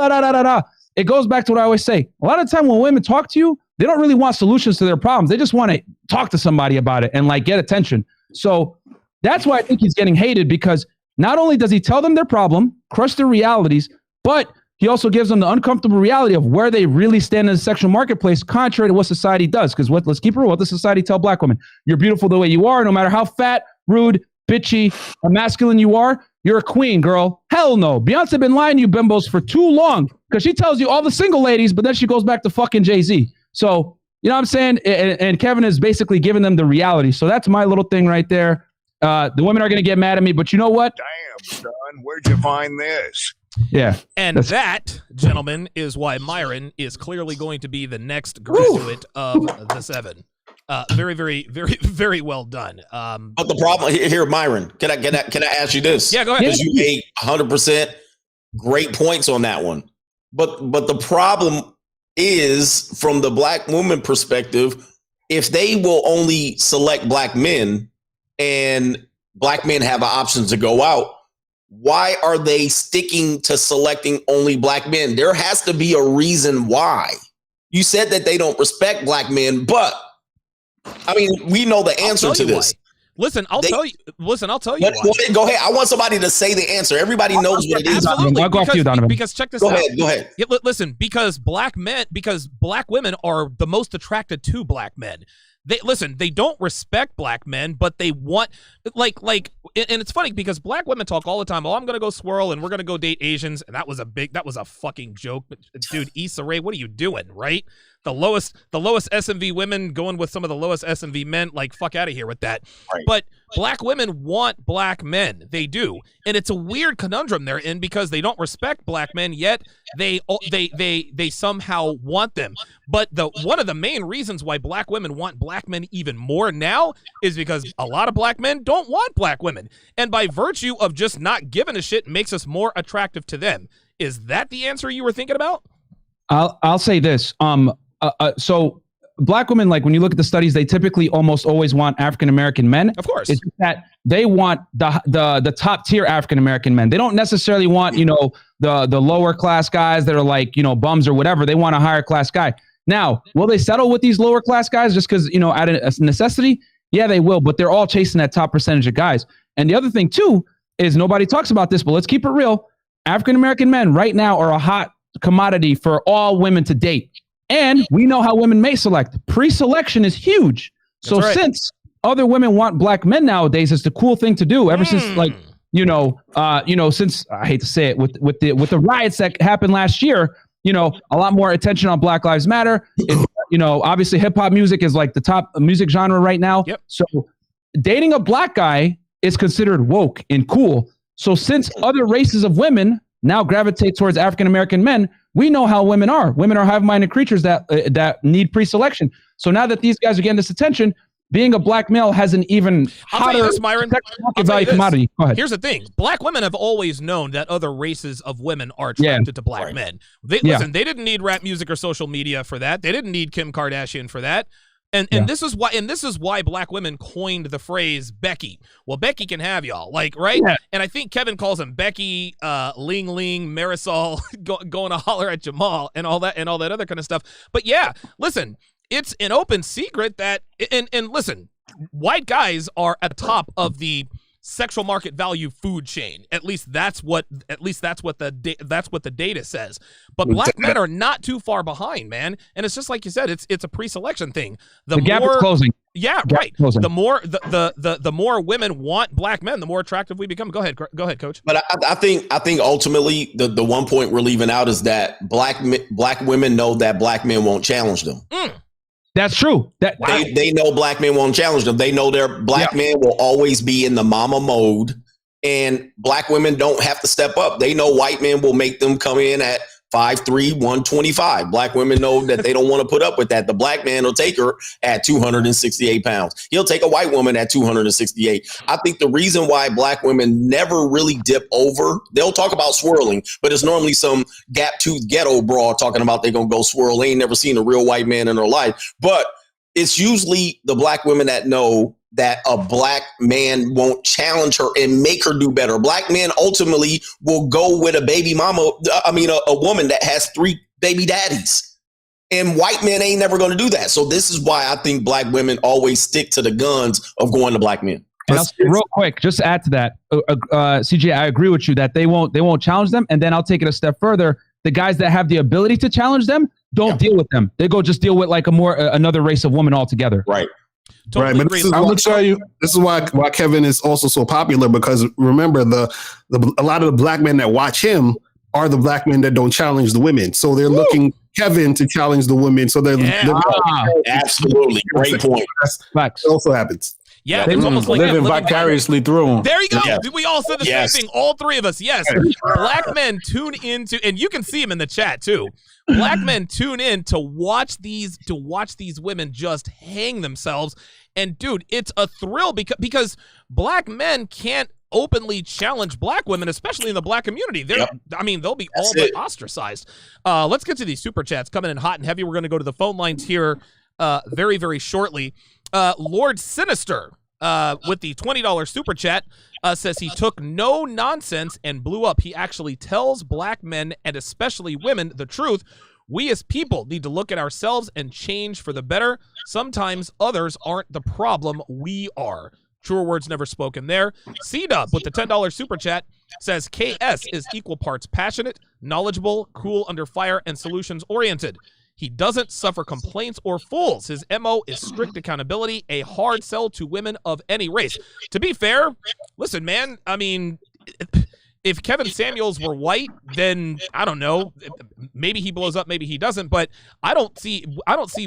It goes back to what I always say. A lot of the time when women talk to you, they don't really want solutions to their problems. They just want to talk to somebody about it and like get attention. So that's why I think he's getting hated, because not only does he tell them their problem, crush their realities, but he also gives them the uncomfortable reality of where they really stand in the sexual marketplace, contrary to what society does. Because let's keep it real. What does society tell black women? You're beautiful the way you are, no matter how fat, rude, bitchy, or masculine you are. You're a queen, girl. Hell no. Beyonce been lying to you bimbos for too long, because she tells you all the single ladies, but then she goes back to fucking Jay-Z. So, you know what I'm saying? And Kevin is basically giving them the reality. So that's my little thing right there. The women are going to get mad at me, but you know what? Damn, son, where'd you find this? Yeah. And that, gentlemen, is why Myron is clearly going to be the next graduate of the 7. Very, very, very, very well done. But the problem here, Myron, can I ask you this? Yeah, go ahead. Because you made 100% great points on that one. But the problem is, from the black woman perspective, if they will only select black men and black men have options to go out, why are they sticking to selecting only black men? There has to be a reason why. You said that they don't respect black men, but I mean, we know the answer to this. Listen, I'll tell you why. Go ahead. I want somebody to say the answer. Everybody knows what it is. Absolutely. I'll go after you, Donovan. Because check this out. Go ahead. Yeah, listen, because black women are the most attracted to black men. They don't respect black men, but they want and it's funny because black women talk all the time. Oh, I'm gonna go swirl and we're gonna go date Asians, and that was a fucking joke. But dude, Issa Rae, what are you doing, right? The lowest SMV women going with some of the lowest SMV men, like fuck out of here with that. Right. But black women want black men. They do. And it's a weird conundrum they're in because they don't respect black men, yet they somehow want them. But one of the main reasons why black women want black men even more now is because a lot of black men don't want black women. And by virtue of just not giving a shit makes us more attractive to them. Is that the answer you were thinking about? I'll say this. So black women, like when you look at the studies, they typically almost always want African American men. Of course. It's that they want the top tier African American men. They don't necessarily want, you know, the lower class guys that are like, you know, bums or whatever. They want a higher class guy. Now, will they settle with these lower class guys just because, you know, out of necessity? Yeah, they will, but they're all chasing that top percentage of guys. And the other thing too is nobody talks about this, but let's keep it real. African American men right now are a hot commodity for all women to date. And we know how women may select. Pre-selection is huge. So since other women want black men nowadays, it's the cool thing to do ever since, like, since I hate to say it, with the riots that happened last year, you know, a lot more attention on Black Lives Matter. You know, obviously hip hop music is like the top music genre right now. Yep. So dating a black guy is considered woke and cool. So since other races of women now gravitate towards African American men, we know how women are. Women are hive-minded creatures that need pre-selection. So now that these guys are getting this attention, being a black male has an even hotter value commodity. Go ahead. Here's the thing. Black women have always known that other races of women are attracted to black men. Listen, they didn't need rap music or social media for that. They didn't need Kim Kardashian for that. And this is why black women coined the phrase Becky. Well, Becky can have y'all, like, right? Yeah. And I think Kevin calls them Becky, Ling Ling, Marisol, going to holler at Jamal and all that other kind of stuff. But yeah, listen, it's an open secret that and listen, white guys are at the top of the sexual market value food chain. At least that's what the data says. But black men are not too far behind, man. And it's just like you said, it's a pre-selection thing. The gap is closing. Yeah, right. Closing. The more the more women want black men, the more attractive we become. Go ahead, Coach. But I think ultimately the one point we're leaving out is that black women know that black men won't challenge them. That's true. They know black men won't challenge them. They know their black men will always be in the mama mode, and black women don't have to step up. They know white men will make them come in at 5'3", 125. Black women know that they don't want to put up with that. The black man will take her at 268 pounds. He'll take a white woman at 268. I think the reason why black women never really dip over, they'll talk about swirling, but it's normally some gap-toothed ghetto broad talking about they're going to go swirl. They ain't never seen a real white man in their life. But it's usually the black women that know that a black man won't challenge her and make her do better. Black men ultimately will go with a woman that has 3 baby daddies. And white men ain't never going to do that. So this is why I think black women always stick to the guns of going to black men. And real quick, just to add to that, CJ, I agree with you that they won't challenge them. And then I'll take it a step further. The guys that have the ability to challenge them, don't deal with them. They go just deal with like another race of women altogether. Right. Totally right, but I'm gonna tell you, this is why Kevin is also so popular, because remember a lot of the black men that watch him are the black men that don't challenge the women, so they're looking Kevin to challenge the women. So they're absolutely great point. Facts. It also happens. Yeah, it's almost like living vicariously through them. There you go. Yeah. We all said the same thing. All three of us. Yes. Black men tune into, and you can see them in the chat too. Black men tune in to watch these women just hang themselves. And dude, it's a thrill because black men can't openly challenge black women, especially in the black community. They'll be all but ostracized. Let's get to these super chats coming in hot and heavy. We're going to go to the phone lines here very, very shortly. Lord Sinister with the $20 super chat says he took no nonsense and blew up. He actually tells black men and especially women the truth. We as people need to look at ourselves and change for the better. Sometimes others aren't the problem, we are. Truer words never spoken there. C-Dub with the $10 super chat says KS is equal parts passionate, knowledgeable, cool under fire, and solutions oriented. He doesn't suffer complaints or fools. His MO is strict accountability, a hard sell to women of any race. To be fair, listen, man, I mean, if Kevin Samuels were white, then I don't know, maybe he blows up, maybe he doesn't, but I don't see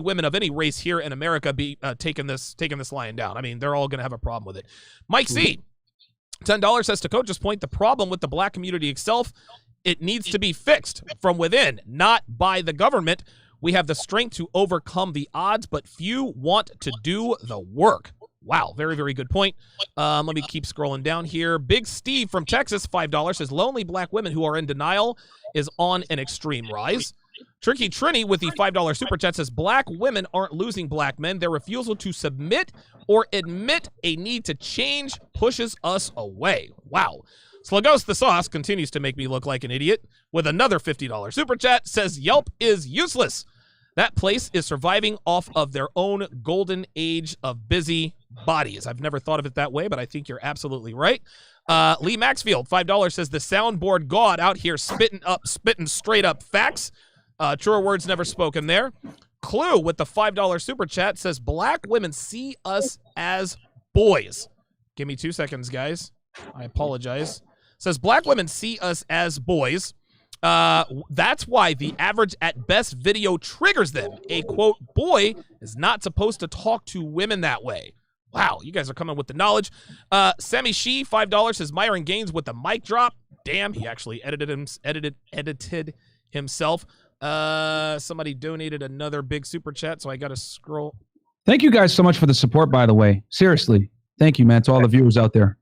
women of any race here in America be taking this lying down. I mean, they're all going to have a problem with it. Mike C, $10 says to Coach's point, the problem with the black community itself, it needs to be fixed from within, not by the government. We have the strength to overcome the odds, but few want to do the work. Wow, very, very good point. Let me keep scrolling down here. Big Steve from Texas, $5 says, lonely black women who are in denial is on an extreme rise. Tricky Trini with the $5 super chat says, black women aren't losing black men. Their refusal to submit or admit a need to change pushes us away. Wow. Slugos the Sauce continues to make me look like an idiot with another $50 super chat, says Yelp is useless. That place is surviving off of their own golden age of busy bodies. I've never thought of it that way, but I think you're absolutely right. Lee Maxfield, $5 says the soundboard god out here spitting straight up facts. Truer words never spoken there. Clue with the $5 super chat says black women see us as boys. Give me 2 seconds, guys. I apologize. Says black women see us as boys. That's why the average at best video triggers them. A quote boy is not supposed to talk to women that way. Wow, you guys are coming with the knowledge. Sammy Shee, $5 says Myron Gaines with the mic drop. Damn, he actually edited himself. Somebody donated another big super chat, so I gotta scroll. Thank you guys so much for the support, by the way. Seriously. Thank you, man, to all the viewers out there.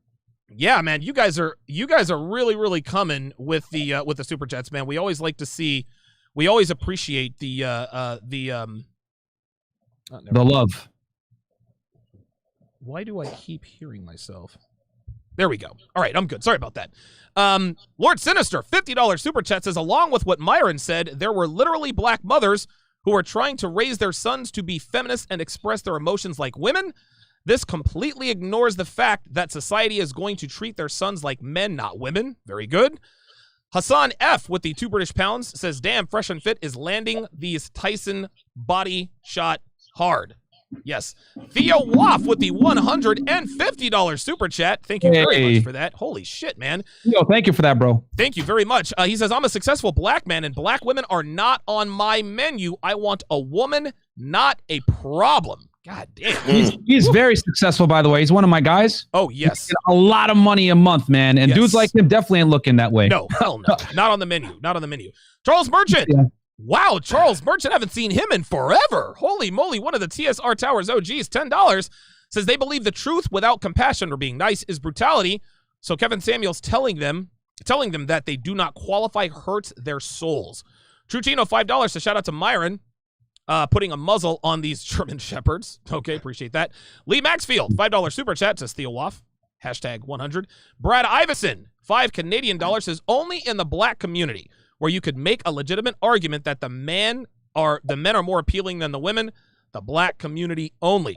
Yeah, man, you guys are really, really coming with the super chats, man. We always like to see, we always appreciate the love. Why do I keep hearing myself? There we go. All right, I'm good. Sorry about that. Lord Sinister, $50 super chat says, along with what Myron said, there were literally black mothers who are trying to raise their sons to be feminists and express their emotions like women. This completely ignores the fact that society is going to treat their sons like men, not women. Very good. Hassan F. with the 2 British pounds says, damn, Fresh and Fit is landing these Tyson body shot hard. Yes. Theo Waff with the $150 super chat. Thank you very much for that. Holy shit, man. Yo, thank you for that, bro. Thank you very much. He says, I'm a successful black man and black women are not on my menu. I want a woman, not a problem. God damn. He's very successful, by the way. He's one of my guys. Oh, yes. He's a lot of money a month, man. And dudes like him definitely ain't looking that way. No, hell no. Not on the menu. Not on the menu. Charles Merchant. Yeah. Wow, Charles Merchant, haven't seen him in forever. Holy moly, one of the TSR Towers OGs, $10, says they believe the truth without compassion or being nice is brutality. So Kevin Samuels telling them that they do not qualify hurts their souls. Trutino, $5 to shout out to Myron, putting a muzzle on these German shepherds. Okay, appreciate that. Lee Maxfield, $5 super chat, says Theo Waff, hashtag 100. Brad Iverson, $5 Canadian says only in the black community where you could make a legitimate argument that the men are more appealing than the women, the black community only.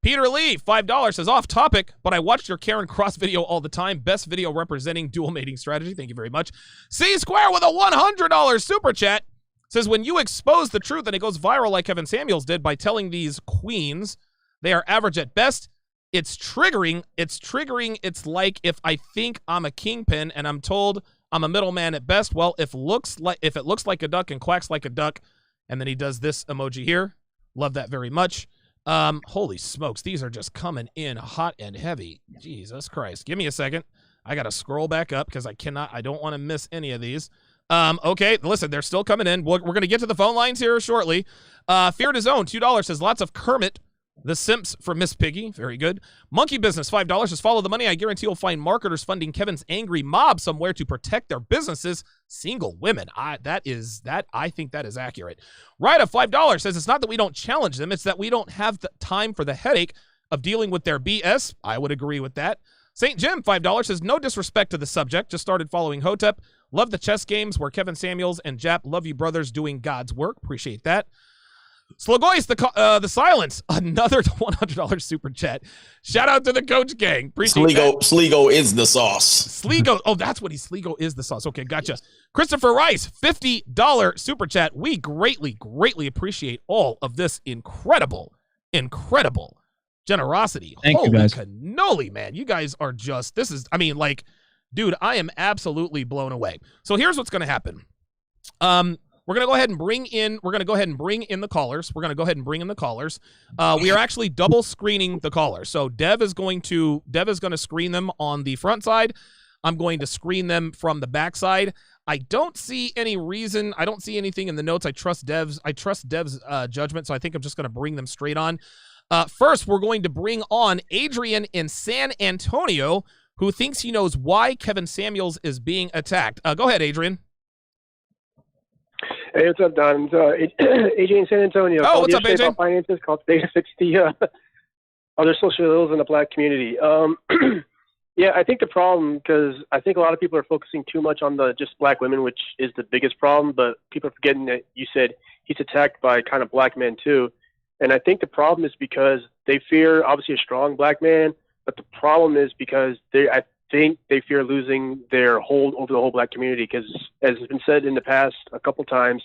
Peter Lee, $5 says off topic, but I watched your Karen Cross video all the time. Best video representing dual mating strategy. Thank you very much. C Square with a $100 super chat says when you expose the truth and it goes viral like Kevin Samuels did by telling these queens they are average at best, it's triggering. It's like if I think I'm a kingpin and I'm told I'm a middleman at best. Well, if it looks like a duck and quacks like a duck, and then he does this emoji here. Love that very much. Holy smokes, these are just coming in hot and heavy. Jesus Christ. Give me a second. I got to scroll back up because I don't want to miss any of these. Okay, listen, they're still coming in. We're going to get to the phone lines here shortly. Fear to Zone, $2 says lots of Kermit the Simps for Miss Piggy. Very good. Monkey Business, $5 says follow the money. I guarantee you'll find marketers funding Kevin's angry mob somewhere to protect their businesses. Single women. I think that is accurate. Right, of $5 says it's not that we don't challenge them. It's that we don't have the time for the headache of dealing with their BS. I would agree with that. St. Jim, $5 says no disrespect to the subject. Just started following Hotep. Love the chess games where Kevin Samuels and Jap love you brothers doing God's work. Appreciate that. Slogois, the silence, another $100 super chat. Shout out to the coach gang. Appreciate that. Sligo is the sauce. Sligo, oh, that's what Sligo is the sauce. Okay, gotcha. Christopher Rice, $50 super chat. We greatly appreciate all of this incredible generosity. Thank you, guys. Cannoli, man. You guys are just, dude, I am absolutely blown away. So here's what's going to happen. We're going to go ahead and bring in the callers. We are actually double screening the callers. So Dev is going to screen them on the front side. I'm going to screen them from the back side. I don't see any reason. I don't see anything in the notes. I trust Dev's judgment. So I think I'm just going to bring them straight on. First, we're going to bring on Adrian in San Antonio, who thinks he knows why Kevin Samuels is being attacked. Go ahead, Adrian. Hey, what's up, Don? It's AJ in San Antonio. Oh, what's up, AJ? AJ? About finances, called today to fix the other social ills in the black community. Yeah, I think the problem, because I think a lot of people are focusing too much on the just black women, which is the biggest problem, but people are forgetting that you said he's attacked by kind of black men too. And I think the problem is because they fear, obviously, a strong black man, but the problem is because I think they fear losing their hold over the whole black community, because as has been said in the past a couple times,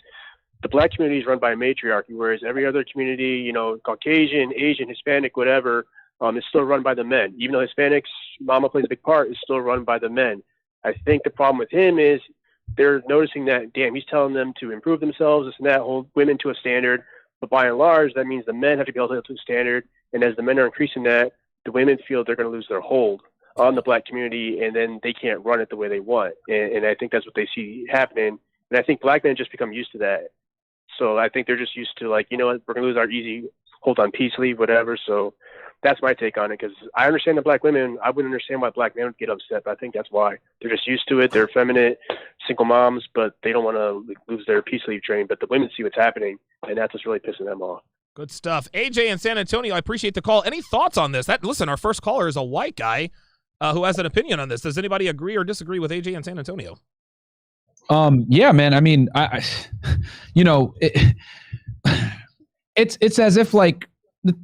the black community is run by a matriarchy, whereas every other community, you know, Caucasian, Asian, Hispanic, whatever, is still run by the men. Even though Hispanics, mama plays a big part, is still run by the men. I think the problem with him is they're noticing that, damn, he's telling them to improve themselves, this and that, hold women to a standard. But by and large, that means the men have to be held to a standard. And as the men are increasing that, the women feel they're going to lose their hold on the black community, and then they can't run it the way they want. And I think that's what they see happening. And I think black men just become used to that. So I think they're just used to, like, you know what, we're going to lose our easy hold on peace leave, whatever. So that's my take on it, because I understand the black women. I wouldn't understand why black men would get upset, but I think that's why. They're just used to it. They're effeminate, single moms, but they don't want to lose their peace leave train. But the women see what's happening, and that's what's really pissing them off. Good stuff. AJ in San Antonio, I appreciate the call. Any thoughts on this? Listen, our first caller is a white guy who has an opinion on this. Does anybody agree or disagree with AJ in San Antonio? Yeah, man. I mean, you know, it's as if, like,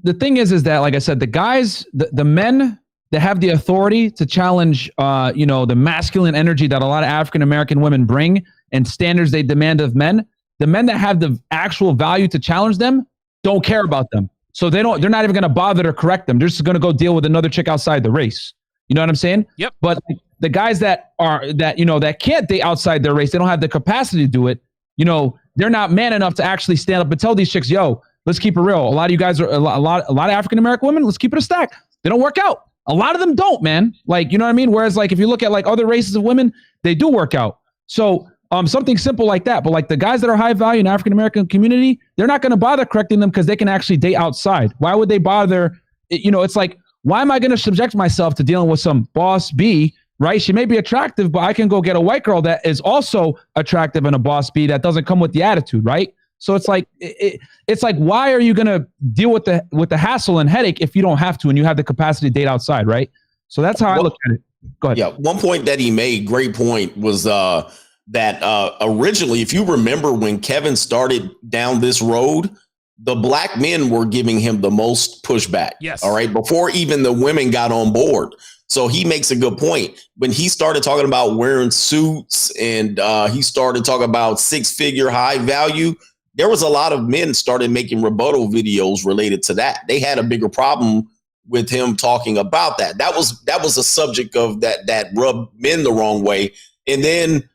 the thing is that, like I said, the guys, the men that have the authority to challenge, you know, the masculine energy that a lot of African American women bring and standards they demand of men, the men that have the actual value to challenge them don't care about them. So they're not even going to bother to correct them. They're just going to go deal with another chick outside the race. You know what I'm saying? Yep. But the guys that can't date outside their race, they don't have the capacity to do it. You know, they're not man enough to actually stand up and tell these chicks, yo, let's keep it real. A lot of you guys are a lot of African American women. Let's keep it a stack. They don't work out. A lot of them don't, man. Like, you know what I mean? Whereas, like, if you look at like other races of women, they do work out. So something simple like that. But like the guys that are high value in African American community, they're not going to bother correcting them because they can actually date outside. Why would they bother? You know, it's like, why am I going to subject myself to dealing with some boss B, right? She may be attractive, but I can go get a white girl that is also attractive and a boss B that doesn't come with the attitude, right? So it's like, it's like, why are you going to deal with the hassle and headache if you don't have to and you have the capacity to date outside, right? So that's how I look at it. Go ahead. Yeah, one point that he made, great point, was that originally, if you remember when Kevin started down this road, the black men were giving him the most pushback. Yes. All right. Before even the women got on board. So he makes a good point. When he started talking about wearing suits and he started talking about 6-figure high value, there was a lot of men started making rebuttal videos related to that. They had a bigger problem with him talking about that. That was a subject of that rubbed men the wrong way. And then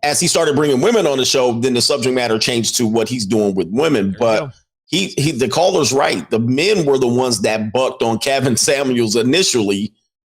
as he started bringing women on the show, then the subject matter changed to what he's doing with women. But the caller's right. The men were the ones that bucked on Kevin Samuels initially.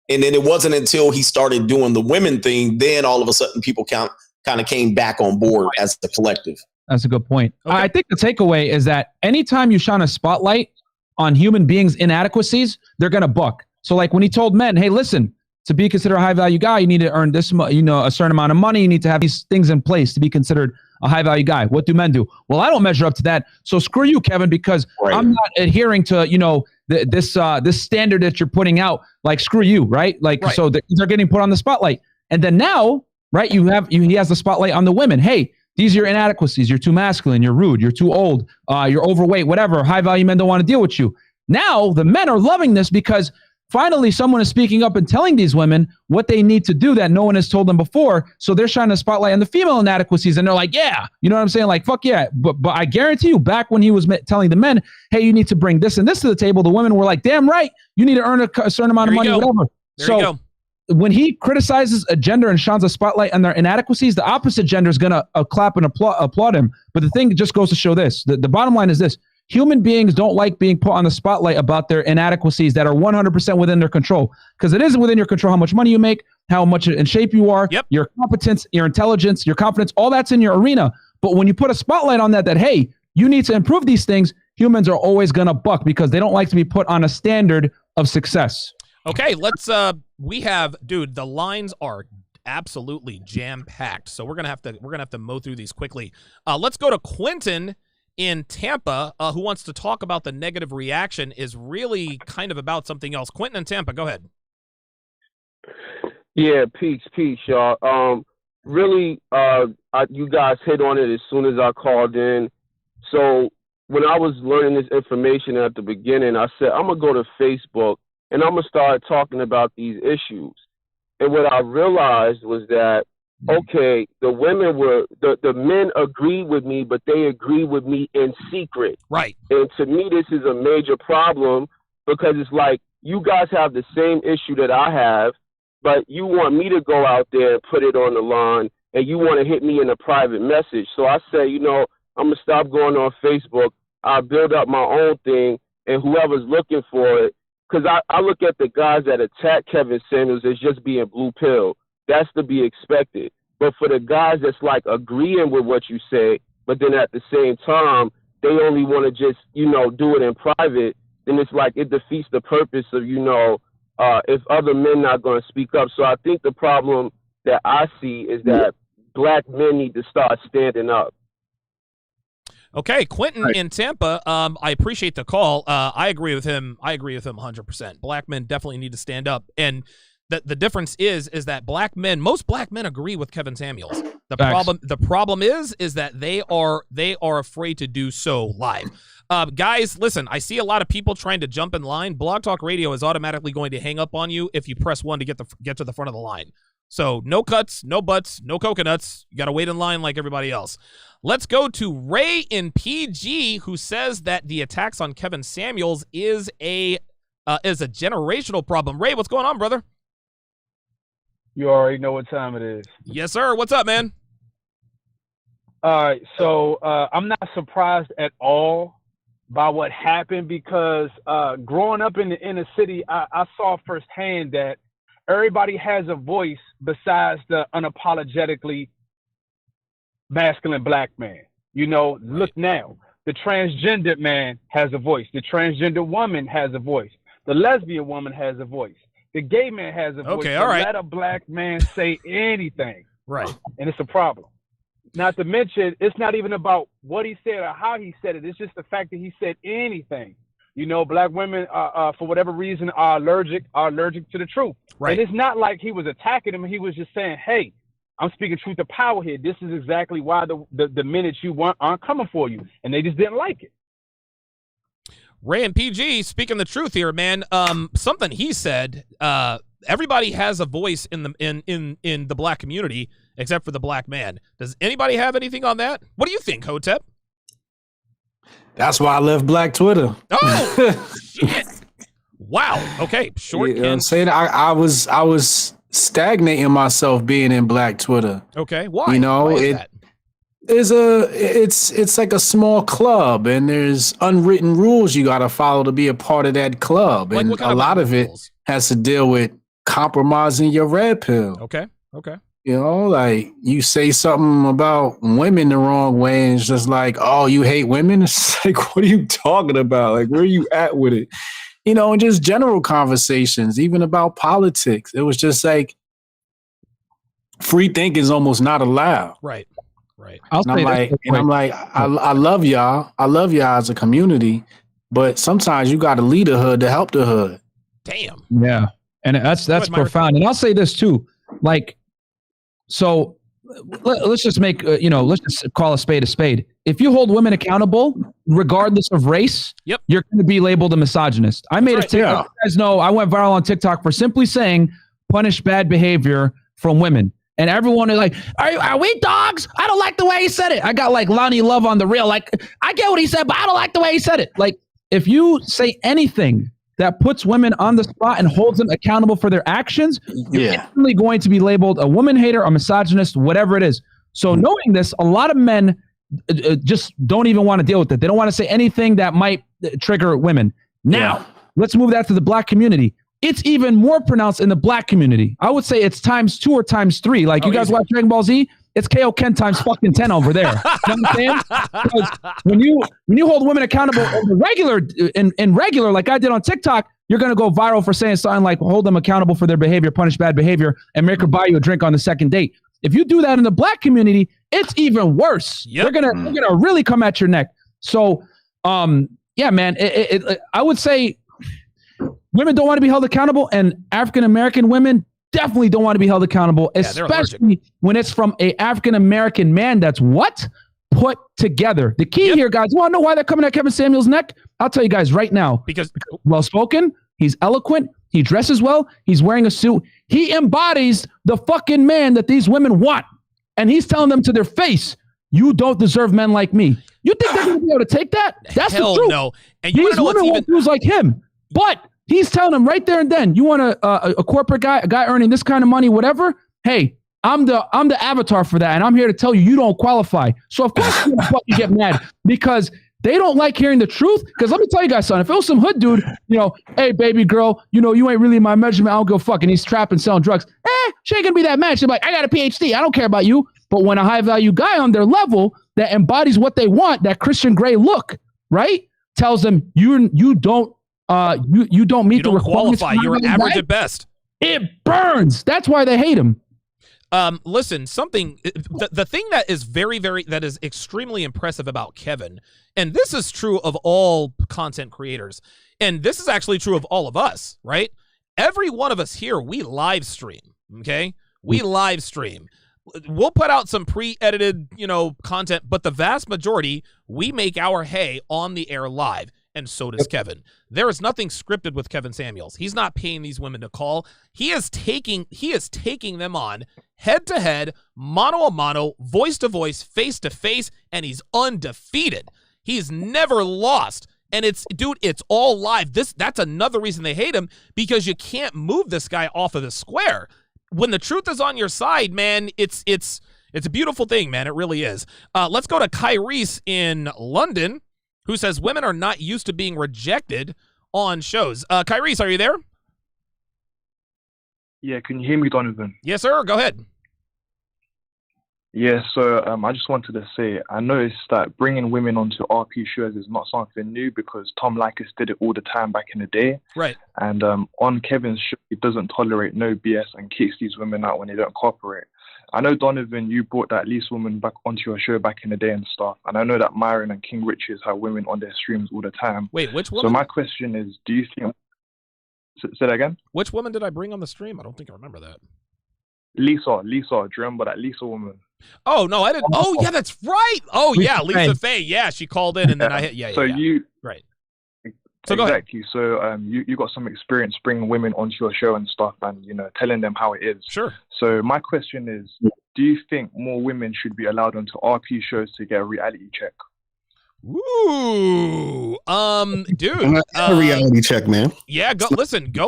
And then it wasn't until he started doing the women thing, then all of a sudden people kind of came back on board as the collective. That's a good point. Okay. I think the takeaway is that anytime you shine a spotlight on human beings' inadequacies, they're going to buck. So like when he told men, hey, listen, to be considered a high value guy, you need to earn this, a certain amount of money. You need to have these things in place to be considered a high value guy. What do men do? Well, I don't measure up to that. So screw you, Kevin, because I'm not adhering to, this standard that you're putting out. Like, screw you, right? Like, so they're getting put on the spotlight. And then now, right, he has the spotlight on the women. Hey, these are your inadequacies. You're too masculine. You're rude. You're too old. You're overweight, whatever. High value men don't want to deal with you. Now the men are loving this because finally someone is speaking up and telling these women what they need to do that no one has told them before. So they're shining a spotlight on the female inadequacies and they're like, yeah, you know what I'm saying? Like, fuck yeah. But I guarantee you, back when he was telling the men, hey, you need to bring this and this to the table, the women were like, damn right. You need to earn a certain amount of money, whatever. There you go. When he criticizes a gender and shines a spotlight on their inadequacies, the opposite gender is going to clap and applaud him. But the thing just goes to show this. The bottom line is this. Human beings don't like being put on the spotlight about their inadequacies that are 100% within their control, because it isn't within your control how much money you make, how much in shape you are, your competence, your intelligence, your confidence, all that's in your arena. But when you put a spotlight on that, hey, you need to improve these things, humans are always going to buck because they don't like to be put on a standard of success. Okay, let's, we have, dude, the lines are absolutely jam-packed. So we're gonna have to mow through these quickly. Let's go to Quentin in Tampa, who wants to talk about the negative reaction is really kind of about something else. Quentin in Tampa, go ahead. Yeah, peace, y'all. Really, you guys hit on it as soon as I called in. So when I was learning this information at the beginning, I said, I'm going to go to Facebook and I'm going to start talking about these issues. And what I realized was that, okay, the women the men agree with me, but they agree with me in secret. Right. And to me, this is a major problem because it's like you guys have the same issue that I have, but you want me to go out there and put it on the line, and you want to hit me in a private message. So I say, I'm going to stop going on Facebook. I'll build up my own thing, and whoever's looking for it, because I look at the guys that attack Kevin Samuels as just being blue pill. That's to be expected. But for the guys that's like agreeing with what you say, but then at the same time, they only want to just, do it in private, then it's like it defeats the purpose of, if other men not going to speak up. So I think the problem that I see is that black men need to start standing up. Okay, Quentin in Tampa, I appreciate the call. I agree with him. 100%. Black men definitely need to stand up. And the difference is that most black men agree with Kevin Samuels. The problem is that they are afraid to do so live. Guys, listen, I see a lot of people trying to jump in line. Blog Talk Radio is automatically going to hang up on you if you press 1 to get to the front of the line. So no cuts, no butts, no coconuts. You got to wait in line like everybody else. Let's go to Ray in PG, who says that the attacks on Kevin Samuels is a generational problem. Ray, what's going on, brother? You already know what time it is. Yes, sir. What's up, man? All right. So I'm not surprised at all by what happened because growing up in the inner city, I saw firsthand that everybody has a voice besides the unapologetically masculine black man. Look now. The transgender man has a voice. The transgender woman has a voice. The lesbian woman has a voice. The gay man has a voice. Okay, all right. Let a black man say anything. Right. And it's a problem. Not to mention, it's not even about what he said or how he said it. It's just the fact that he said anything. Black women, for whatever reason, are allergic to the truth. Right. And it's not like he was attacking him. He was just saying, hey, I'm speaking truth to power here. This is exactly why the minutes you want aren't coming for you. And they just didn't like it. Ray and PG, speaking the truth here, man. Something he said. Everybody has a voice in the black community, except for the black man. Does anybody have anything on that? What do you think, Hotep? That's why I left Black Twitter. Oh shit! Wow. Okay. Short. You know what I'm saying? I was stagnating myself being in Black Twitter. Okay. Why? Why is that? It's like a small club, and there's unwritten rules you got to follow to be a part of that club, Like and a lot of it has to deal with compromising your red pill. Okay. Like you say something about women the wrong way, and it's just like, oh, you hate women? It's like, what are you talking about? Like, where are you at with it? And just general conversations, even about politics. It was just like free thinking is almost not allowed. Right. I'm like, I love y'all. I love y'all as a community, but sometimes you got to lead a hood to help the hood. Damn. Yeah. And that's profound. And I'll say this too, like, so let's just make, let's just call a spade. If you hold women accountable, regardless of race, you're going to be labeled a misogynist. I made a TikTok. You guys know I went viral on TikTok for simply saying punish bad behavior from women. And everyone is like, are we dogs? I don't like the way he said it. I got like Lonnie Love on the reel. Like, I get what he said, but I don't like the way he said it. Like, if you say anything that puts women on the spot and holds them accountable for their actions, you're instantly going to be labeled a woman hater, a misogynist, whatever it is. So knowing this, a lot of men just don't even want to deal with it. They don't want to say anything that might trigger women. Now, let's move that to the black community. It's even more pronounced in the black community. I would say it's times 2 or times 3. Like, you guys watch Dragon Ball Z? It's KO Ken times fucking 10 over there. You know what I'm saying? Because when you hold women accountable in regular, like I did on TikTok, you're going to go viral for saying something like hold them accountable for their behavior, punish bad behavior, and make her buy you a drink on the second date. If you do that in the black community, it's even worse. They're gonna really come at your neck. So, yeah, man, I would say women don't want to be held accountable, and African American women definitely don't want to be held accountable, especially when it's from a African American man that's put together. The key here, guys, you want to know why they're coming at Kevin Samuels' neck? I'll tell you guys right now. Because well-spoken, he's eloquent, he dresses well, he's wearing a suit. He embodies the fucking man that these women want. And he's telling them to their face, you don't deserve men like me. You think they're going to be able to take that? That's Hell the truth. no. And you these women want dudes like him. But he's telling them right there and then, you want a corporate guy, a guy earning this kind of money, whatever? Hey, I'm the avatar for that, and I'm here to tell you you don't qualify. So of course you fucking get mad because they don't like hearing the truth. Because let me tell you guys something. If it was some hood dude, hey baby girl, you ain't really my measurement. I don't go fucking. He's trapping, selling drugs. She ain't gonna be that mad. She's like, I got a PhD. I don't care about you. But when a high value guy on their level that embodies what they want, that Christian Grey look, right, tells them you don't meet the requirements. Qualify. You're average at best. It burns. That's why they hate him. Listen, the thing that is that is extremely impressive about Kevin, and this is true of all content creators, and this is actually true of all of us, right? Every one of us here, we live stream, okay? We live stream. We'll put out some pre-edited, content, but the vast majority, we make our hay on the air live. And so does Kevin. There is nothing scripted with Kevin Samuels. He's not paying these women to call. He is taking them on head to head, mano a mano, voice to voice, face to face, and he's undefeated. He's never lost. And it's all live. That's another reason they hate him, because you can't move this guy off of the square. When the truth is on your side, man, it's a beautiful thing, man. It really is. Let's go to Kyrese in London, who says women are not used to being rejected on shows. Kyrese, are you there? Yeah, can you hear me, Donovan? Yes, sir. Go ahead. Yeah, so I just wanted to say, I noticed that bringing women onto RP shows is not something new, because Tom Likas did it all the time back in the day. Right. And on Kevin's show, he doesn't tolerate no BS and kicks these women out when they don't cooperate. I know, Donovan, you brought that Lease woman back onto your show back in the day and stuff. And I know that Myron and King Richards have women on their streams all the time. Wait, which woman? So my question is, do you think... Say that again? Which woman did I bring on the stream? I don't think I remember that. Lisa. Do you remember that Lisa woman? Oh, no, I didn't. Oh, yeah, that's right. Oh, yeah, Lisa Faye. Yeah, she called in and then I hit. Yeah. Right. So go ahead. Exactly. So you got some experience bringing women onto your show and stuff, and telling them how it is. Sure. So my question is, do you think more women should be allowed onto RP shows to get a reality check? Ooh, dude. A reality check, man. Yeah, go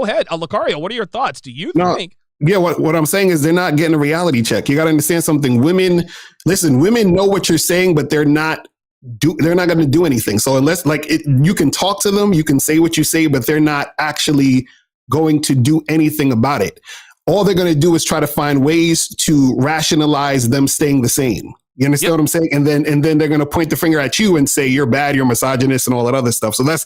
ahead. Lucario, what are your thoughts? Do you think? Yeah, what I'm saying is they're not getting a reality check. You got to understand something. Women know what you're saying, but they're not going to do anything. So unless you can talk to them, you can say what you say, but they're not actually going to do anything about it. All they're going to do is try to find ways to rationalize them staying the same. You understand what I'm saying? And then they're going to point the finger at you and say you're bad, you're misogynist, and all that other stuff. So that's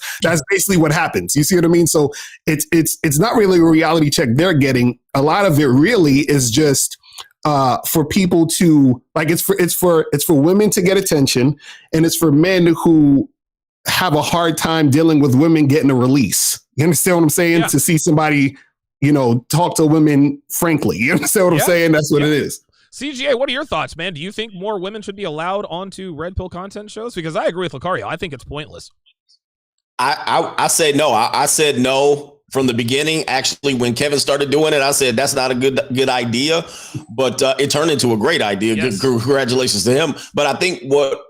basically what happens. You see what I mean? So it's not really a reality check they're getting. A lot of it really is just for people to it's for women to get attention, and it's for men who have a hard time dealing with women getting a release. You understand what I'm saying? Yeah. To see somebody, talk to women frankly. You understand what I'm saying? That's what it is. CGA, what are your thoughts, man? Do you think more women should be allowed onto Red Pill content shows? Because I agree with Lucario. I think it's pointless. I said no. I said no from the beginning. Actually, when Kevin started doing it, I said that's not a good idea. But it turned into a great idea. Yes. Congratulations to him. But I think what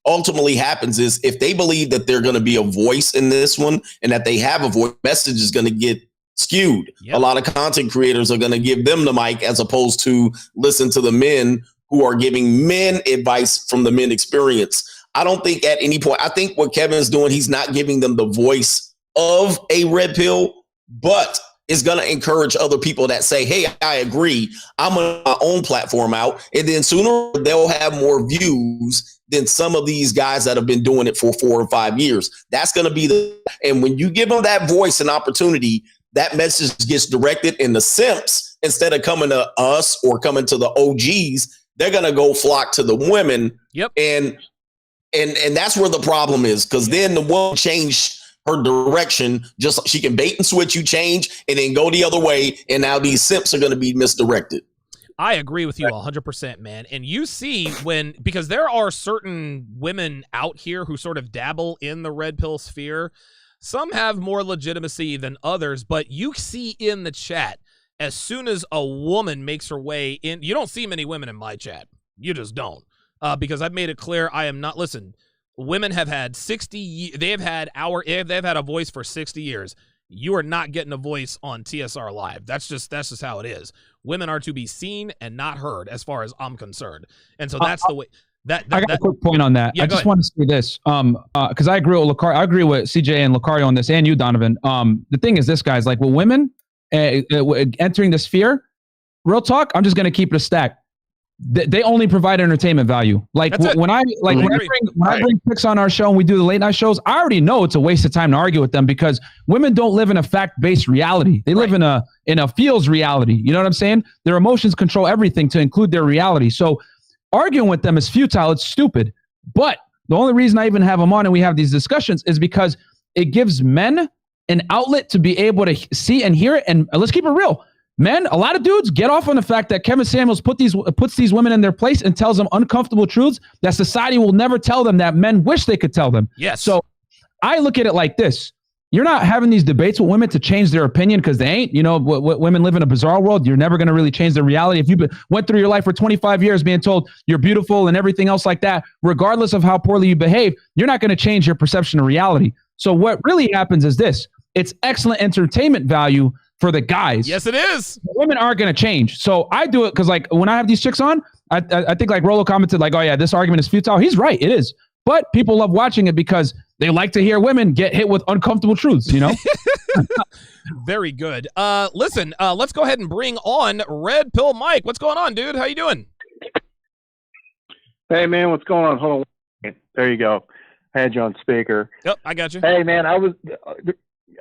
ultimately happens is if they believe that they're going to be a voice in this one and that they have a voice, message is going to get skewed. Yep. A lot of content creators are going to give them the mic as opposed to listen to the men who are giving men advice from the men experience. I don't think at any point, I think what Kevin is doing, he's not giving them the voice of a red pill, but is going to encourage other people that say, hey, I agree. I'm on my own platform out. And then sooner they'll have more views than some of these guys that have been doing it for 4 or 5 years. That's going to be and when you give them that voice and opportunity, that message gets directed, and the simps, instead of coming to us or coming to the OGs, they're going to go flock to the women. Yep. And that's where the problem is, because then the woman changed her direction. Just she can bait and switch, you change and then go the other way. And now these simps are going to be misdirected. I agree with you 100%, man. And you see because there are certain women out here who sort of dabble in the red pill sphere. Some have more legitimacy than others, but you see in the chat, as soon as a woman makes her way in, you don't see many women in my chat. You just don't. Because I've made it clear I am not, listen, women have had they've had a voice for 60 years. You are not getting a voice on TSR Live. That's just how it is. Women are to be seen and not heard, as far as I'm concerned. And so that's the way. I got a quick point on that. Yeah, I just want to say this, because I agree with I agree with CJ and Lucario on this, and you, Donovan. The thing is, this guys, like, with women entering the sphere, real talk, I'm just gonna keep it a stack. They only provide entertainment value. Like when I bring picks on our show and we do the late night shows, I already know it's a waste of time to argue with them, because women don't live in a fact-based reality. They live in a feels reality. You know what I'm saying? Their emotions control everything, to include their reality. So arguing with them is futile. It's stupid. But the only reason I even have them on and we have these discussions is because it gives men an outlet to be able to see and hear it. And let's keep it real. Men, a lot of dudes get off on the fact that Kevin Samuels puts these women in their place and tells them uncomfortable truths that society will never tell them, that men wish they could tell them. Yes. So I look at it like this. You're not having these debates with women to change their opinion, because they ain't. You know, women live in a bizarre world. You're never going to really change their reality. If you went through your life for 25 years being told you're beautiful and everything else like that, regardless of how poorly you behave, you're not going to change your perception of reality. So what really happens is this. It's excellent entertainment value for the guys. Yes, it is. The women aren't going to change. So I do it because, like, when I have these chicks on, I think, like, Rolo commented, like, oh yeah, this argument is futile. He's right. It is. But people love watching it because they like to hear women get hit with uncomfortable truths, you know? Very good. Listen, let's go ahead and bring on Red Pill Mike. What's going on, dude? How you doing? Hey, man, what's going on? Hold on. There you go. I had you on speaker. Yep, I got you. Hey, man,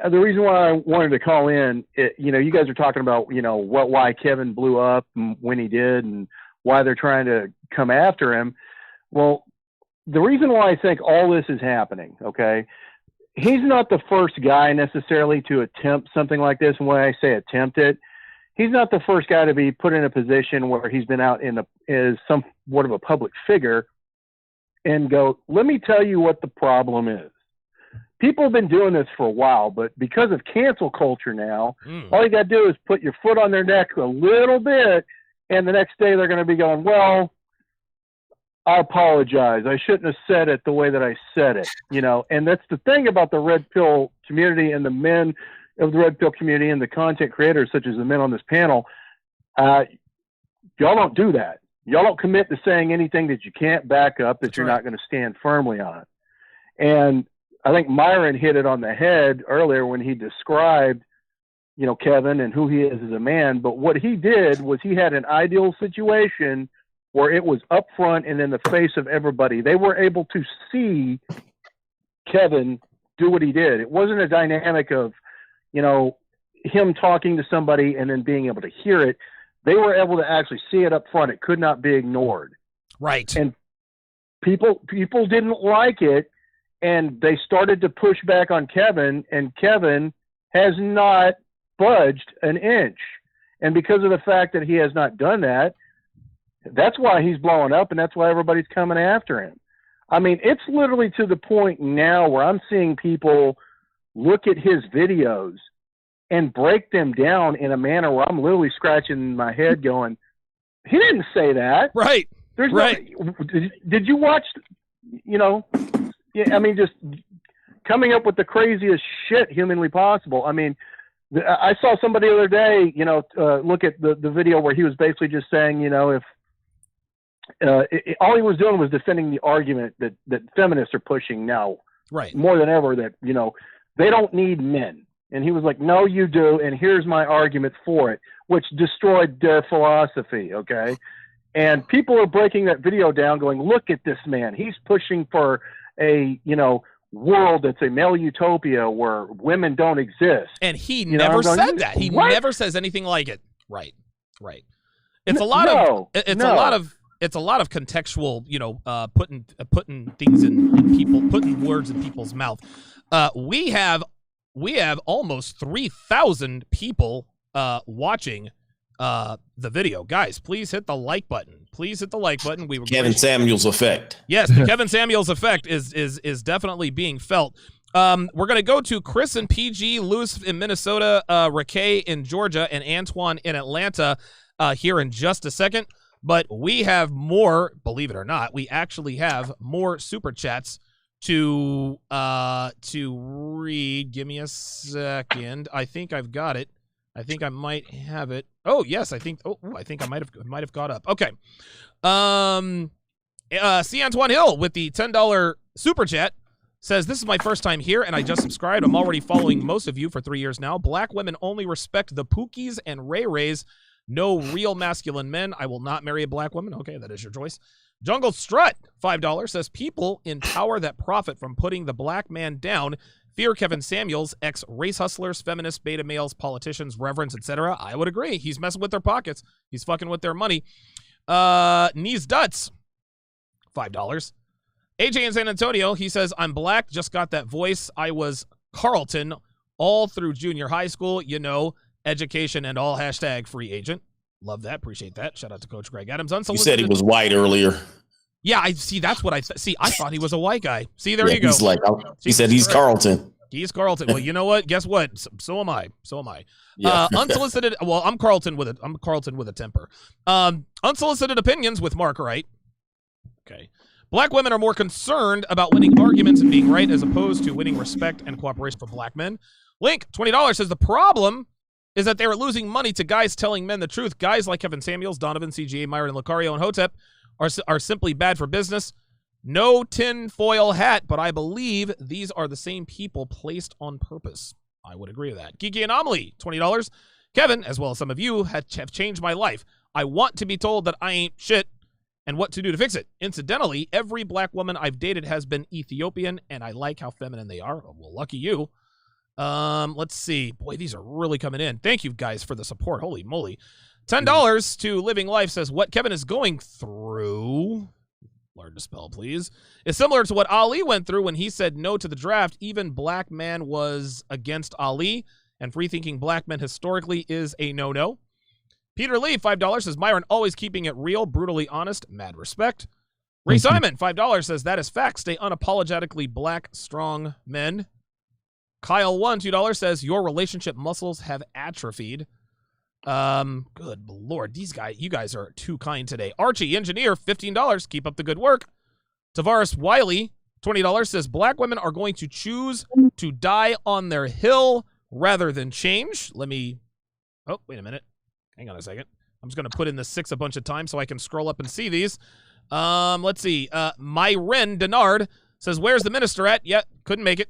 the reason why I wanted to call in, you guys are talking about, why Kevin blew up and when he did and why they're trying to come after him. Well, the reason why I think all this is happening, okay, he's not the first guy necessarily to attempt something like this. And when I say attempt it, he's not the first guy to be put in a position where he's been out as somewhat of a public figure and go, let me tell you what the problem is. People have been doing this for a while, but because of cancel culture now, all you got to do is put your foot on their neck a little bit, and the next day they're going to be going, well, I apologize. I shouldn't have said it the way that I said it, And that's the thing about the red pill community and the men of the red pill community and the content creators, such as the men on this panel. Y'all don't do that. Y'all don't commit to saying anything that you can't back up, that you're not going to stand firmly on. And I think Myron hit it on the head earlier when he described, Kevin and who he is as a man. But what he did was he had an ideal situation where it was up front and in the face of everybody. They were able to see Kevin do what he did. It wasn't a dynamic of, him talking to somebody and then being able to hear it. They were able to actually see it up front. It could not be ignored. Right. And people didn't like it, and they started to push back on Kevin, and Kevin has not budged an inch. And because of the fact that he has not done that, that's why he's blowing up, and that's why everybody's coming after him. I mean, it's literally to the point now where I'm seeing people look at his videos and break them down in a manner where I'm literally scratching my head going, he didn't say that. Right. There's right. No, did you watch, I mean, just coming up with the craziest shit humanly possible. I mean, I saw somebody the other day, look at the video where he was basically just saying, if all he was doing was defending the argument that feminists are pushing now, right, more than ever, that they don't need men. And he was like, no, you do, and here's my argument for it, which destroyed their philosophy, okay? And people are breaking that video down going, look at this man. He's pushing for a, world that's a male utopia where women don't exist. And he never said that. He never says anything like it. Right. It's a lot of contextual, putting things in people, putting words in people's mouth. We have almost 3,000 people watching the video. Guys, please hit the like button. Please hit the like button. Kevin Samuels effect. Yes, the Kevin Samuels effect is definitely being felt. We're gonna go to Chris in PG, Lewis in Minnesota, Rakay in Georgia, and Antoine in Atlanta here in just a second. But we have more, believe it or not, we actually have more super chats to read. Give me a second. I think I've got it. I think I might have it. Oh yes, I think I might have caught up. Okay. C. Antoine Hill with the $10 super chat says, this is my first time here and I just subscribed. I'm already following most of you for 3 years now. Black women only respect the Pookies and Ray Rays. No real masculine men. I will not marry a black woman. Okay, that is your choice. Jungle Strut, $5, says, people in power that profit from putting the black man down fear Kevin Samuels, ex-race hustlers, feminists, beta males, politicians, reverends, etc. I would agree. He's messing with their pockets. He's fucking with their money. Knees Duts, $5. AJ in San Antonio, he says, I'm black, just got that voice. I was Carlton all through junior high school, education and all, hashtag free agent. Love that, appreciate that. Shout out to Coach Greg Adams. You said he was white earlier. Yeah, I see. That's what I see. I thought he was a white guy. See, there you go. He's like, he said he's Carlton. He's Carlton. Well, you know what? Guess what? So am I. Yeah. Unsolicited. Well, I'm Carlton with a temper. Unsolicited opinions with Mark Wright. Okay. Black women are more concerned about winning arguments and being right as opposed to winning respect and cooperation from black men. Link, $20, says the problem is that they are losing money to guys telling men the truth. Guys like Kevin Samuels, Donovan, CGA, Myron, Lucario, and Hotep are simply bad for business. No tinfoil hat, but I believe these are the same people placed on purpose. I would agree with that. Geeky Anomaly, $20. Kevin, as well as some of you, have changed my life. I want to be told that I ain't shit and what to do to fix it. Incidentally, every black woman I've dated has been Ethiopian, and I like how feminine they are. Oh, well, lucky you. Let's see. Boy, these are really coming in. Thank you guys for the support. Holy moly. $10 to Living Life says, what Kevin is going through, learn to spell, please, is similar to what Ali went through when he said no to the draft. Even black man was against Ali, and free-thinking black men historically is a no-no. Peter Lee, $5, says, Myron always keeping it real, brutally honest, mad respect. Ray Simon, $5, says, that is fact. Stay unapologetically black, strong men. Kyle, $2 says, your relationship muscles have atrophied. Good Lord, you guys are too kind today. Archie, engineer, $15. Keep up the good work. Tavares Wiley, $20, says, black women are going to choose to die on their hill rather than change. Oh, wait a minute. Hang on a second. I'm just going to put in the 6 a bunch of times so I can scroll up and see these. Let's see. Myren Denard says, where's the minister at? Yeah, couldn't make it.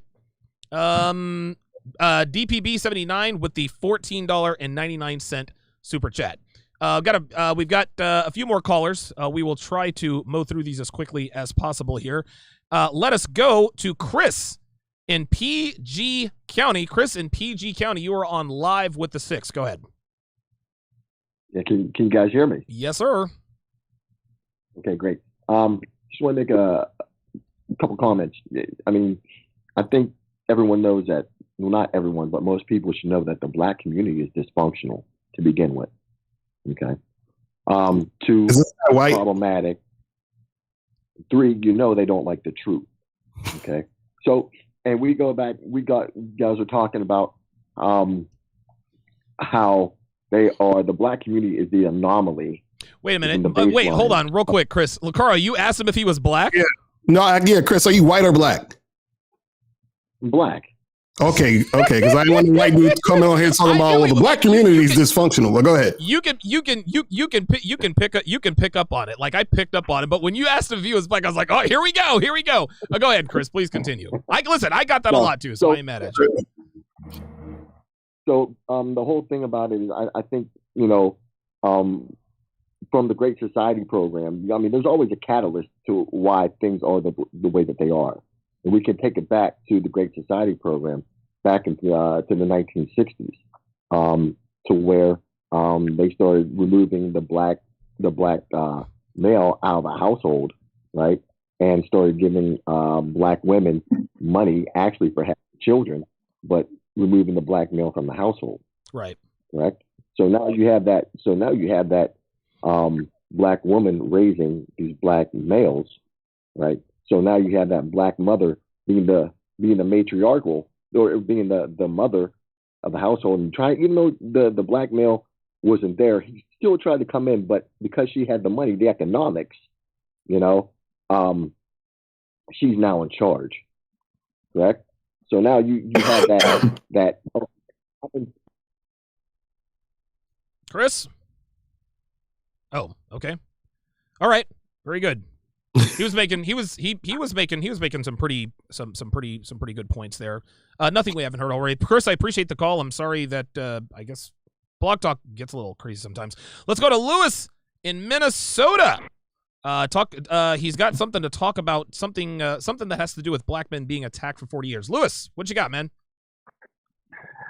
DPB 79 with the $14.99 super chat. We've got a few more callers. We will try to mow through these as quickly as possible here. Let us go to Chris in PG County. Chris in PG County, you are on live with the 6. Go ahead. Yeah, can you guys hear me? Yes, sir. Okay, great. Just want to make a couple comments. I mean, I think everyone knows that, well, not everyone, but most people should know that the black community is dysfunctional to begin with. Okay. 2, problematic. 3, they don't like the truth. Okay. So, and we go back, guys were talking about how the black community is the anomaly. Wait a minute. Wait, hold on real quick, Chris. Lucario, you asked him if he was black? Yeah. No, Chris, are you white or black? Black. Okay, because I didn't want the white dude coming on here talking about the black community is dysfunctional. Well, go ahead. You can pick up on it. Like I picked up on it, but when you asked him if he was black, I was like, oh, here we go. Go ahead, Chris. Please continue. I got that a lot too, so I ain't mad at you. So the whole thing about it is, I think, from the Great Society program, I mean, there's always a catalyst to why things are the way that they are. And we can take it back to the Great Society program back into to the 1960s, to where they started removing the black male out of the household, right? And started giving black women money actually for having children, but removing the black male from the household. Right. Correct. So now you have that. Black woman raising these black males, right? So now you have that black mother being the matriarchal, or being the mother of the household, and even though the black male wasn't there, he still tried to come in, but because she had the money, the economics, she's now in charge, correct? So now you have that. Chris? Oh, okay. All right. Very good. He was making some pretty good points there. Nothing we haven't heard already. Chris, I appreciate the call. I'm sorry that I guess Blog Talk gets a little crazy sometimes. Let's go to Lewis in Minnesota. He's got something to talk about, something that has to do with black men being attacked for 40 years. Lewis, what you got, man?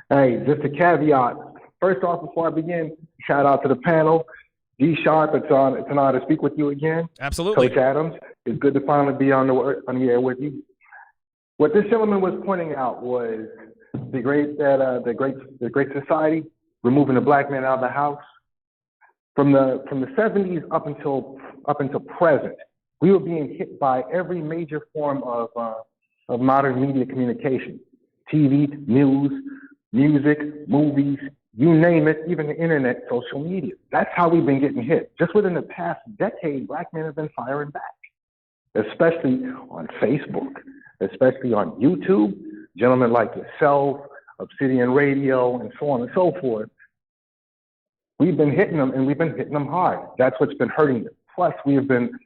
Hey, just a caveat. First off, before I begin, shout out to the panel. D Sharpe, it's an honor to speak with you again. Absolutely. Coach Adams, it's good to finally be on the air with you. What this gentleman was pointing out was the great society removing the black man out of the house. From the 70s up until present, we were being hit by every major form of modern media communication: TV, news, music, movies, you name it, even the internet, social media. That's how we've been getting hit. Just within the past decade, black men have been firing back, especially on Facebook, especially on YouTube. Gentlemen like yourself, Obsidian Radio, and so on and so forth. We've been hitting them, and we've been hitting them hard. That's what's been hurting them. Plus, we've been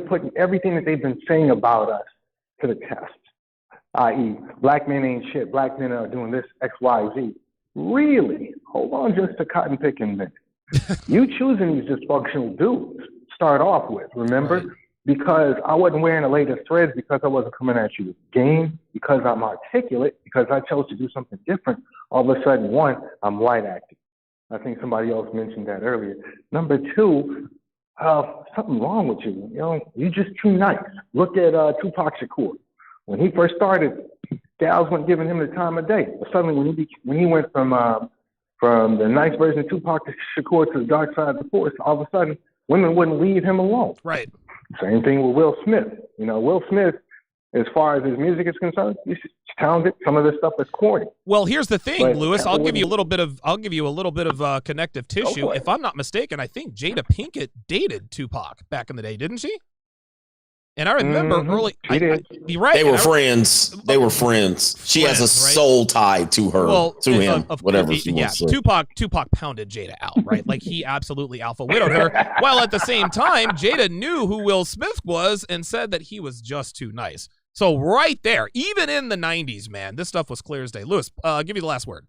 putting everything that they've been saying about us to the test, i.e., black men ain't shit, black men are doing this, X, Y, Z. Really? Hold on just a cotton picking minute. You choosing these dysfunctional dudes, start off with, remember? Right. Because I wasn't wearing the latest threads, because I wasn't coming at you with game, because I'm articulate, because I chose to do something different. All of a sudden, one, I'm white acting. I think somebody else mentioned that earlier. Number two, something wrong with you. You're just too nice. Look at Tupac Shakur. When he first started, gals weren't giving him the time of day. But suddenly, when he went from the nice version of Tupac Shakur to the dark side of the force, all of a sudden, women wouldn't leave him alone. Right. Same thing with Will Smith. Will Smith, as far as his music is concerned, he's talented. Some of this stuff is corny. Well, here's the thing, but Lewis. I'll give you a little bit of connective tissue. If I'm not mistaken, I think Jada Pinkett dated Tupac back in the day, didn't she? And I remember early. You're right. They were friends. They were friends. She has a soul tie to her, to him, whatever she wants to say. Tupac pounded Jada out, right? Like, he absolutely alpha widowed her. While at the same time, Jada knew who Will Smith was and said that he was just too nice. So right there, even in the 90s, man, this stuff was clear as day. Lewis, I'll give you the last word.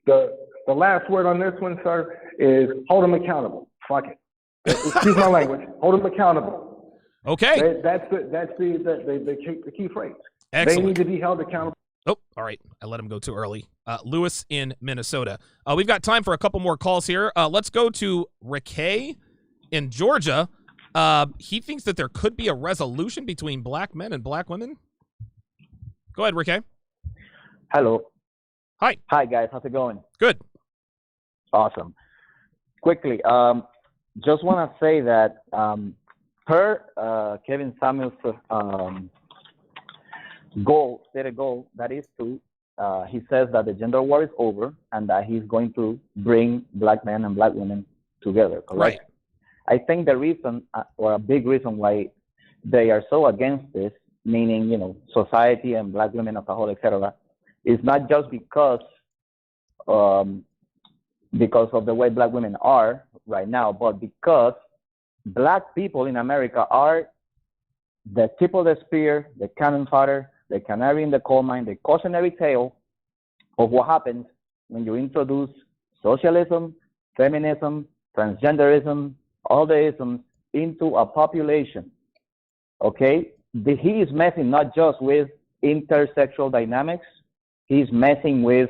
The last word on this one, sir, is hold them accountable. Fuck it. Excuse my language. Hold them accountable. Okay. That's the key phrase. Excellent. They need to be held accountable. Oh, all right. I let him go too early. Lewis in Minnesota. We've got time for a couple more calls here. Let's go to Rickay in Georgia. He thinks that there could be a resolution between black men and black women. Go ahead, Rickay. Hello. Hi. Hi, guys. How's it going? Good. Awesome. Quickly, just want to say that Kevin Samuels' stated goal, that is to, he says that the gender war is over and that he's going to bring black men and black women together, correct? Right. I think the reason, or a big reason why they are so against this, meaning, society and black women as a whole, etc., is not just because of the way black women are right now, but because black people in America are the tip of the spear, the cannon fodder, the canary in the coal mine, the cautionary tale of what happens when you introduce socialism, feminism, transgenderism, all the isms into a population. Okay? He is messing not just with intersexual dynamics, he's messing with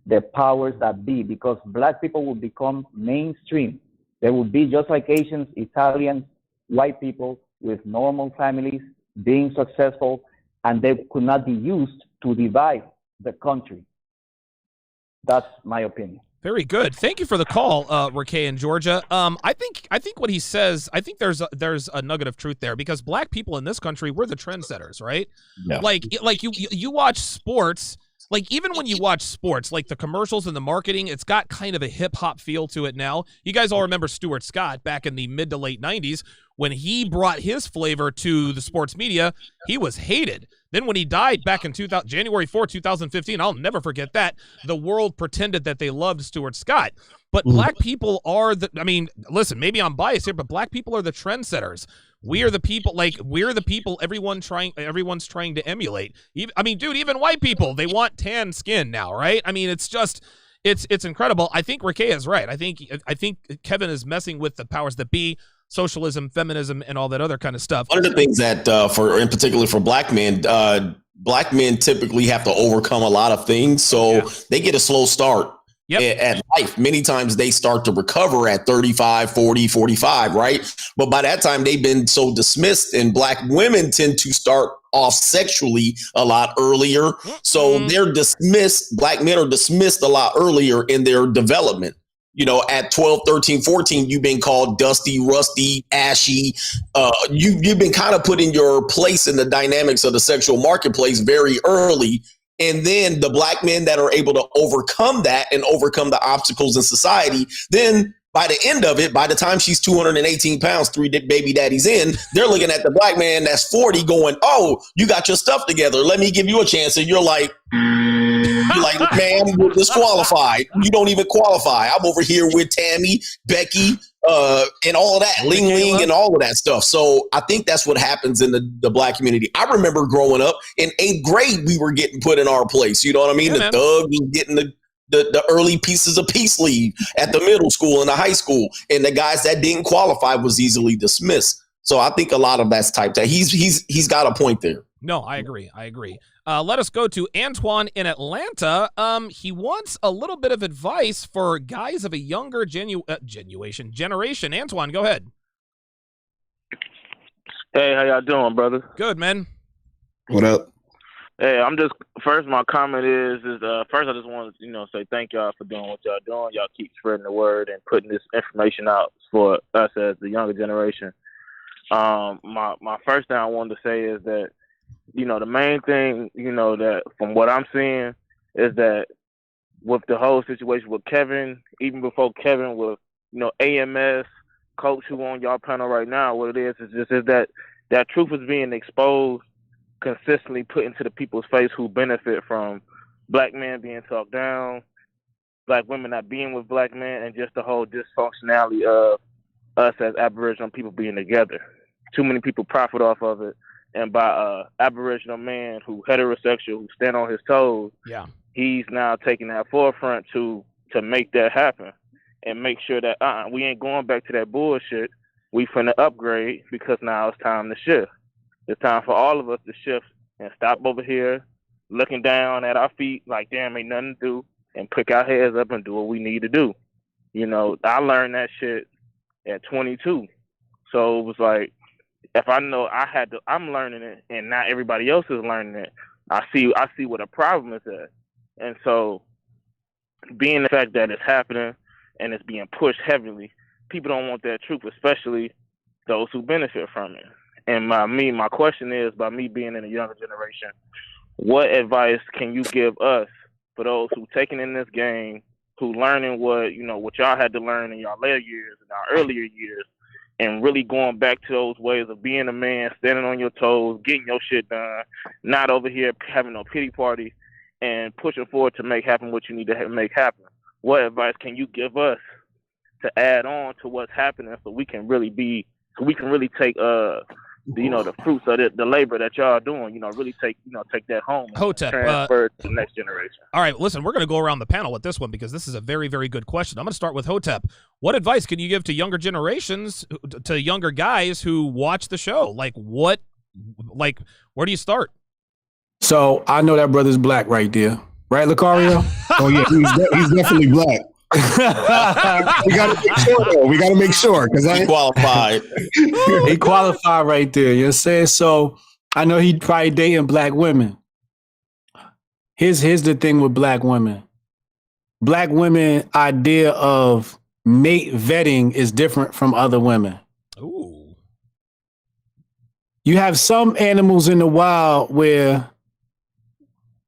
the powers that be, because black people will become mainstream. They will be just like Asians, Italians, white people with normal families being successful, and they could not be used to divide the country. That's my opinion. Very good. Thank you for the call, Rakay in Georgia. I think what he says, I think there's a nugget of truth there, because black people in this country, we're the trendsetters, right? Yeah. Like you watch sports, like even when you watch sports, like the commercials and the marketing, it's got kind of a hip hop feel to it now. You guys all remember Stuart Scott back in the mid to late 90s when he brought his flavor to the sports media. He was hated. Then when he died back in January 4, 2015, I'll never forget that, the world pretended that they loved Stuart Scott. But black people are listen, maybe I'm biased here, but black people are the trendsetters. We are the people, everyone's trying to emulate. Even white people, they want tan skin now, right? I mean, it's just, it's incredible. I think Rakay is right. I think Kevin is messing with the powers that be, socialism, feminism, and all that other kind of stuff. One of the things that, in particular for black men typically have to overcome a lot of things. So they get a slow start at life. Many times they start to recover at 35, 40, 45, right? But by that time, they've been so dismissed, and black women tend to start off sexually a lot earlier. So they're dismissed. Black men are dismissed a lot earlier in their development. You know, at 12, 13, 14, you've been called dusty, rusty, ashy. You've been kind of put in your place in the dynamics of the sexual marketplace very early. And then the black men that are able to overcome that and overcome the obstacles in society, then by the end of it, by the time she's 218 pounds, 3 baby daddies in, they're looking at the black man that's 40 going, oh, you got your stuff together. Let me give you a chance. And you're like, man, you're disqualified. You don't even qualify. I'm over here with Tammy, Becky, and all of that, Ling Ling and all of that stuff. So I think that's what happens in the black community. I remember growing up in 8th grade, we were getting put in our place. You know what I mean? The thug was getting the early pieces of peace leave at the middle school and the high school. And the guys that didn't qualify was easily dismissed. So I think a lot of that's type that he's got a point there. No, I agree. Let us go to Antoine in Atlanta. He wants a little bit of advice for guys of a younger generation. Antoine, go ahead. Hey, how y'all doing, brother? Good, man. What up? Hey, my comment is first I just want to, say thank y'all for doing what y'all doing. Y'all keep spreading the word and putting this information out for us as the younger generation. My first thing I wanted to say is that, the main thing, that from what I'm seeing is that with the whole situation with Kevin, even before Kevin with, AMS, Coach who on y'all panel right now, what it is that truth is being exposed, consistently put into the people's face who benefit from black men being talked down, black women not being with black men, and just the whole dysfunctionality of us as Aboriginal people being together. Too many people profit off of it. And by Aboriginal man who heterosexual, who stand on his toes, he's now taking that forefront to make that happen and make sure that we ain't going back to that bullshit. We finna upgrade because now it's time to shift. It's time for all of us to shift and stop over here looking down at our feet like, damn, ain't nothing to do, and pick our heads up and do what we need to do. I learned that shit at 22. So it was like, if I know I'm learning it and not everybody else is learning it, I see what a problem is at. And so being the fact that it's happening and it's being pushed heavily, people don't want that truth, especially those who benefit from it. And my question is, by me being in a younger generation, what advice can you give us for those who taking in this game, who learning what y'all had to learn in y'all later years and our earlier years, and really going back to those ways of being a man, standing on your toes, getting your shit done, not over here having no pity party, and pushing forward to make happen what you need to make happen? What advice can you give us to add on to what's happening so we can really take the fruits of the labor that y'all doing, really take that home and Hotep, transfer it to the next generation. All right, listen, we're going to go around the panel with this one because this is a very, very good question. I'm going to start with Hotep. What advice can you give to younger generations, to younger guys who watch the show? Where do you start? So I know that brother's black right there. Right, Lucario? Oh, yeah, he's definitely black. We got to make sure, though. We got to make sure. Because He qualified. He qualified right there. You know what I'm saying? So I know he'd probably dating black women. Here's the thing with black women. Black women idea of mate vetting is different from other women. Ooh. You have some animals in the wild where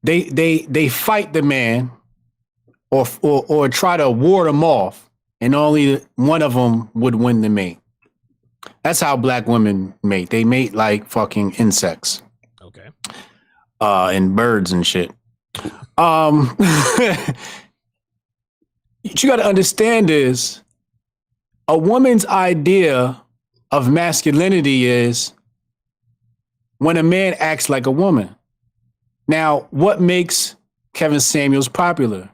they fight the man or try to ward them off, and only one of them would win the mate. That's how black women mate. They mate like fucking insects. Okay. And birds and shit. What you got to understand is a woman's idea of masculinity is when a man acts like a woman. Now, what makes Kevin Samuels popular?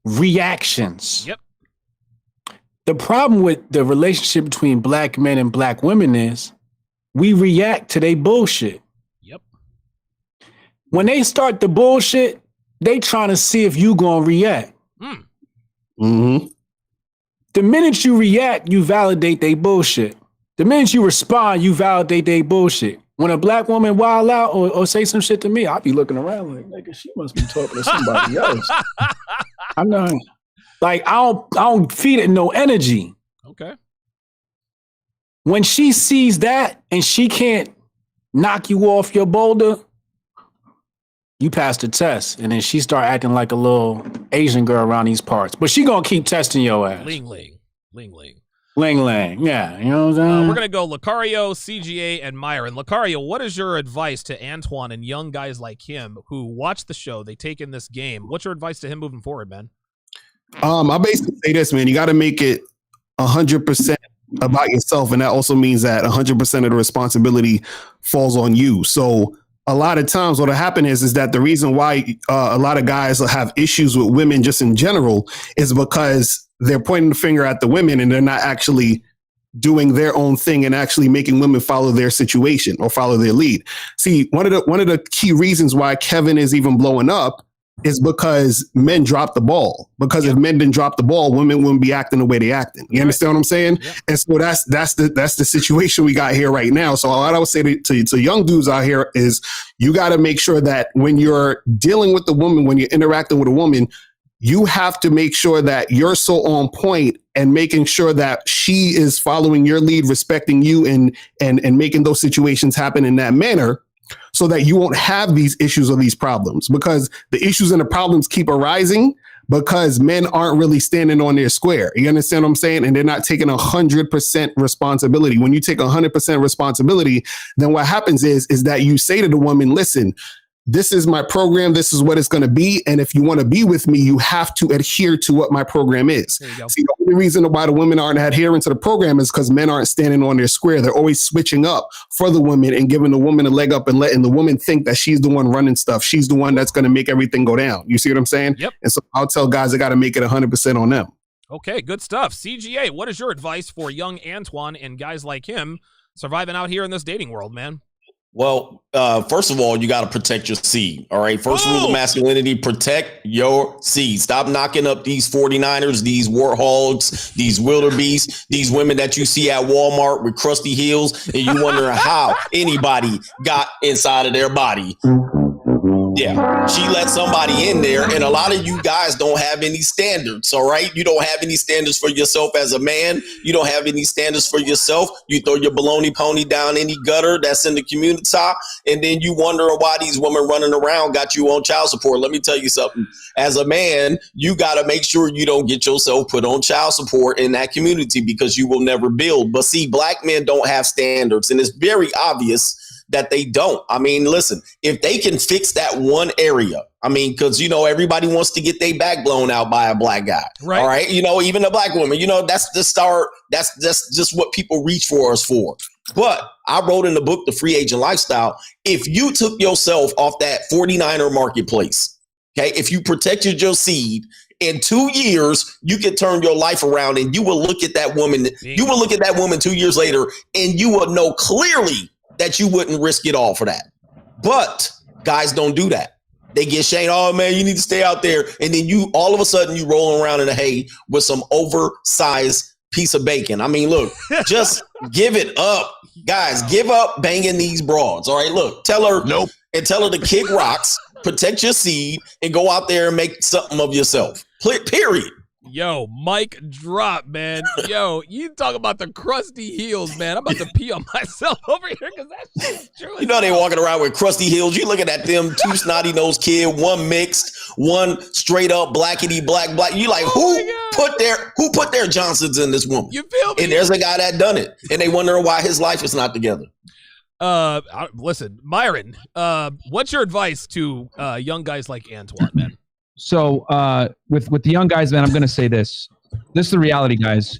Reactions. Yep. The problem with the relationship between black men and black women is we react to their bullshit. Yep. When they start the bullshit, they trying to see if you gonna react. Mm-hmm. The minute you react, you validate they bullshit. The minute you respond, you validate they bullshit. When a black woman wild out or say some shit to me, I'll be looking around like, nigga, she must be talking to somebody else. I'm not like I don't feed it no energy. Okay. When she sees that and she can't knock you off your boulder, you pass the test, and then she start acting like a little Asian girl around these parts. But she gonna keep testing your ass. Ling ling. Ling ling. Ling ling. Yeah, you know what I'm saying? We're going to go Lucario, CGA, and Myron. Lucario, what is your advice to Antoine and young guys like him who watch the show, they take in this game? What's your advice to him moving forward, man? I basically say this, man. You got to make it 100% about yourself, and that also means that 100% of the responsibility falls on you. So a lot of times what will happen is that the reason why a lot of guys have issues with women just in general is because they're pointing the finger at the women and they're not actually doing their own thing and actually making women follow their situation or follow their lead. See, one of the key reasons why Kevin is even blowing up is because men dropped the ball. Because if men didn't drop the ball, women wouldn't be acting the way they acting. You understand what I'm saying? Yeah. And so that's the situation we got here right now. So what I would say to young dudes out here is you got to make sure that when you're dealing with the woman, when you're interacting with a woman, you have to make sure that you're so on point and making sure that she is following your lead, respecting you, and making those situations happen in that manner, so that you won't have these issues or these problems. Because the issues and the problems keep arising because men aren't really standing on their square. You understand what I'm saying? And they're not taking 100% responsibility. When you take 100% responsibility, then what happens is that you say to the woman, listen, this is my program. This is what it's going to be. And if you want to be with me, you have to adhere to what my program is. See, the only reason why the women aren't adhering to the program is because men aren't standing on their square. They're always switching up for the woman and giving the woman a leg up and letting the woman think that she's the one running stuff. She's the one that's going to make everything go down. You see what I'm saying? Yep. And so I'll tell guys they got to make it 100% on them. Okay, good stuff. CGA, what is your advice for young Antoine and guys like him surviving out here in this dating world, man? Well, first of all, you got to protect your seed. All right. First rule of masculinity, protect your seed. Stop knocking up these 49ers, these warthogs, these wildebeests, these women that you see at Walmart with crusty heels, and you wondering how anybody got inside of their body. Yeah, she let somebody in there, and a lot of you guys don't have any standards, all right? You don't have any standards for yourself as a man. You don't have any standards for yourself. You throw your baloney pony down any gutter that's in the community, and then you wonder why these women running around got you on child support. Let me tell you something. As a man, you got to make sure you don't get yourself put on child support in that community because you will never build. But see, black men don't have standards, and it's very obvious that they don't. I mean, listen, if they can fix that one area, I mean, because, you know, everybody wants to get their back blown out by a black guy. Right. All right. You know, even a black woman, you know, that's the start. That's just what people reach for us for. But I wrote in the book, The Free Agent Lifestyle, if you took yourself off that 49er marketplace, okay, if you protected your seed, in 2 years, you could turn your life around and you will look at that woman. You will look at that woman 2 years later and you will know clearly that you wouldn't risk it all for that. But guys don't do that. They get shamed. Oh man, you need to stay out there. And then you, all of a sudden you rolling around in the hay with some oversized piece of bacon. I mean, look, just give it up. Guys, give up banging these broads. All right, look, tell her nope. And tell her to kick rocks, protect your seed, and go out there and make something of yourself. Period. Yo, mic drop, man. Yo, you talk about the crusty heels, man. I'm about to pee on myself over here because that shit's true. You know they walking around with crusty heels. You looking at them two snotty-nosed kid, one mixed, one straight up blackity black. You like, who put their Johnsons in this woman? You feel me? And there's a guy that done it. And they wonder why his life is not together. Listen, Myron, what's your advice to young guys like Antoine, man? So with the young guys, man, I'm going to say this. This is the reality, guys.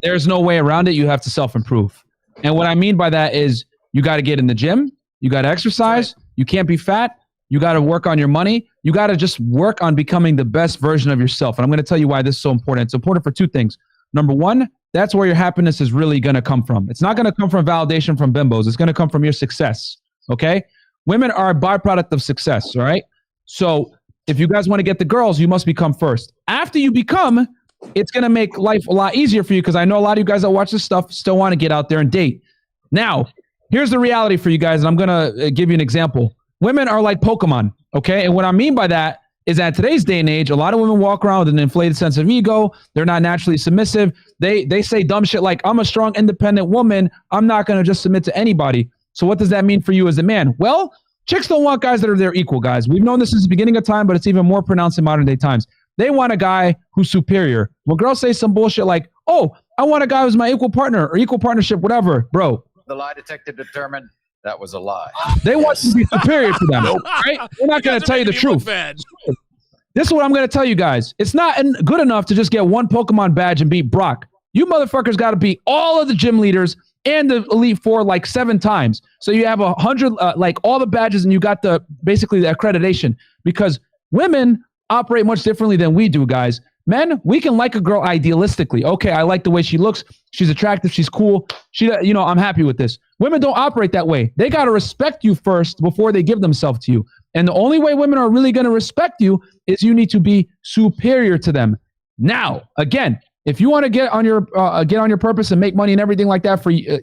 There's no way around it. You have to self-improve. And what I mean by that is you got to get in the gym. You got to exercise. You can't be fat. You got to work on your money. You got to just work on becoming the best version of yourself. And I'm going to tell you why this is so important. It's important for two things. Number one, that's where your happiness is really going to come from. It's not going to come from validation from bimbos. It's going to come from your success. Okay? Women are a byproduct of success. All right? So if you guys want to get the girls, you must become first. After you become, it's going to make life a lot easier for you because I know a lot of you guys that watch this stuff still want to get out there and date. Now, here's the reality for you guys, and I'm going to give you an example. Women are like Pokemon, okay? And what I mean by that is that today's day and age, a lot of women walk around with an inflated sense of ego. They're not naturally submissive. They say dumb shit like, I'm a strong, independent woman. I'm not going to just submit to anybody. So what does that mean for you as a man? Well, chicks don't want guys that are their equal, guys. We've known this since the beginning of time, but it's even more pronounced in modern day times. They want a guy who's superior. When girls say some bullshit like, oh, I want a guy who's my equal partner or equal partnership, whatever, bro. The lie detector determined that was a lie. They want you to be superior to them, right? They're not going to tell you the truth. This is what I'm going to tell you guys. It's not good enough to just get one Pokemon badge and beat Brock. You motherfuckers got to beat all of the gym leaders and the Elite Four like 7 times. So you have 100, like all the badges, and you got basically the accreditation, because women operate much differently than we do, guys. Men, we can like a girl idealistically. Okay, I like the way she looks. She's attractive. She's cool. I'm happy with this. Women don't operate that way. They got to respect you first before they give themselves to you. And the only way women are really going to respect you is you need to be superior to them. Now, again, if you want to get on your purpose and make money and everything like that for you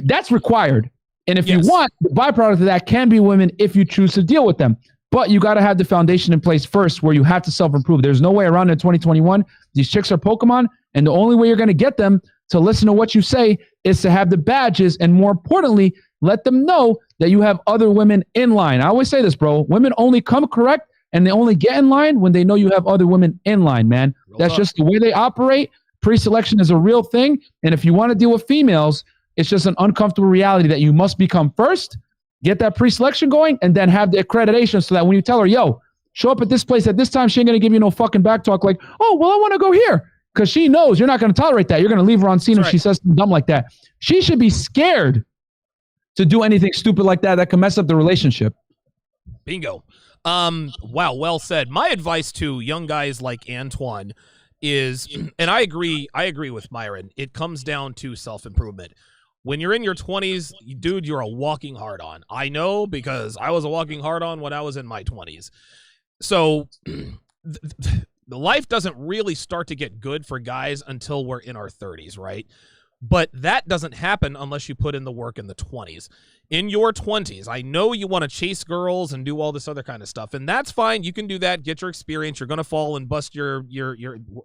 that's required. And if you want, the byproduct of that can be women if you choose to deal with them. But you got to have the foundation in place first, where you have to self-improve. There's no way around it in 2021. These chicks are Pokemon, and the only way you're going to get them to listen to what you say is to have the badges, and more importantly, let them know that you have other women in line. I always say this, bro. Women only come correct, and they only get in line when they know you have other women in line, man. That's just the way they operate. Pre-selection is a real thing, and if you want to deal with females, it's just an uncomfortable reality that you must become first, get that pre-selection going, and then have the accreditation so that when you tell her, yo, show up at this place at this time, she ain't going to give you no fucking back talk like, oh, well, I want to go here. Because she knows you're not going to tolerate that. You're going to leave her on scene if she says something dumb like that. She should be scared to do anything stupid like that can mess up the relationship. Bingo. Wow, well said. My advice to young guys like Antoine is, and I agree with Myron, it comes down to self-improvement. When you're in your 20s, dude, you're a walking hard-on. I know, because I was a walking hard-on when I was in my 20s. So the life doesn't really start to get good for guys until we're in our 30s, right? But that doesn't happen unless you put in the work in the 20s. In your 20s, I know you want to chase girls and do all this other kind of stuff, and that's fine. You can do that, get your experience. You're going to fall and bust your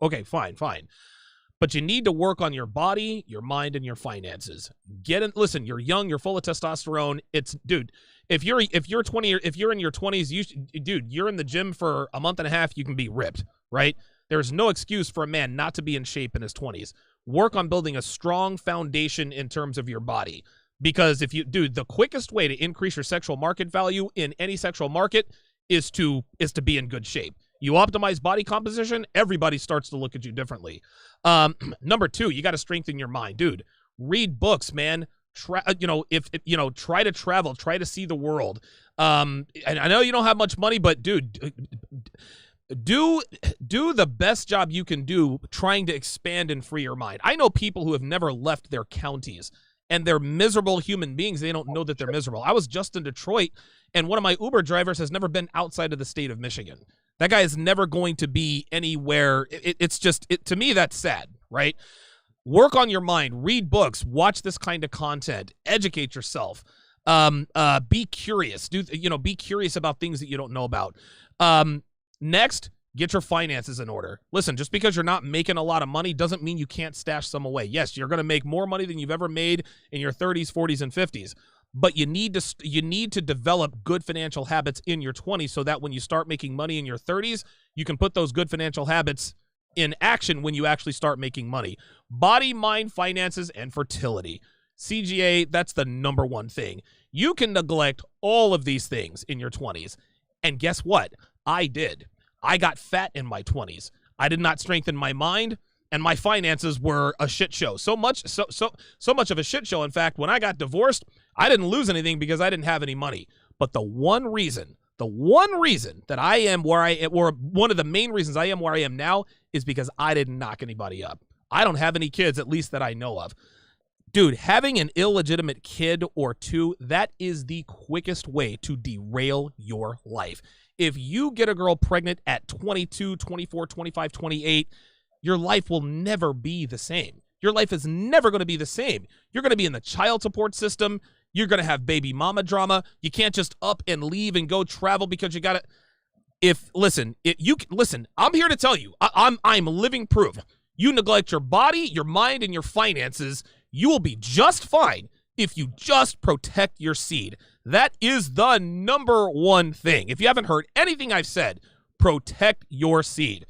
okay, fine. But you need to work on your body, your mind, and your finances. Listen, you're young, you're full of testosterone. If you're in your 20s, you're in the gym for a month and a half, you can be ripped, right? There's no excuse for a man not to be in shape in his 20s. Work on building a strong foundation in terms of your body. Because the quickest way to increase your sexual market value in any sexual market is to be in good shape. You optimize body composition, everybody starts to look at you differently. Number 2, you got to strengthen your mind. Dude, read books, man. try to travel, try to see the world. And I know you don't have much money, but dude, do the best job you can do trying to expand and free your mind. I know people who have never left their counties, and they're miserable human beings. They don't know that they're miserable. I was just in Detroit, and one of my Uber drivers has never been outside of the state of Michigan. That guy is never going to be anywhere. To me, that's sad, right? Work on your mind, read books, watch this kind of content, educate yourself. Be curious. Be curious about things that you don't know about. Next, get your finances in order. Listen, just because you're not making a lot of money doesn't mean you can't stash some away. Yes, you're going to make more money than you've ever made in your 30s, 40s, and 50s. But you need to develop good financial habits in your 20s so that when you start making money in your 30s, you can put those good financial habits in action when you actually start making money. Body, mind, finances, and fertility. CGA, that's the number one thing. You can neglect all of these things in your 20s. And guess what? I did. I got fat in my 20s. I did not strengthen my mind, and my finances were a shit show. So much of a shit show. In fact, when I got divorced, I didn't lose anything because I didn't have any money. But the one reason that I am where I am, or one of the main reasons I am where I am now, is because I didn't knock anybody up. I don't have any kids, at least that I know of. Dude, having an illegitimate kid or two, that is the quickest way to derail your life. If you get a girl pregnant at 22, 24, 25, 28, your life will never be the same. Your life is never going to be the same. You're going to be in the child support system. You're going to have baby mama drama. You can't just up and leave and go travel because you got to. Listen, I'm here to tell you, I'm living proof. You neglect your body, your mind, and your finances, you will be just fine if you just protect your seed. That is the number one thing. If you haven't heard anything I've said, protect your seed.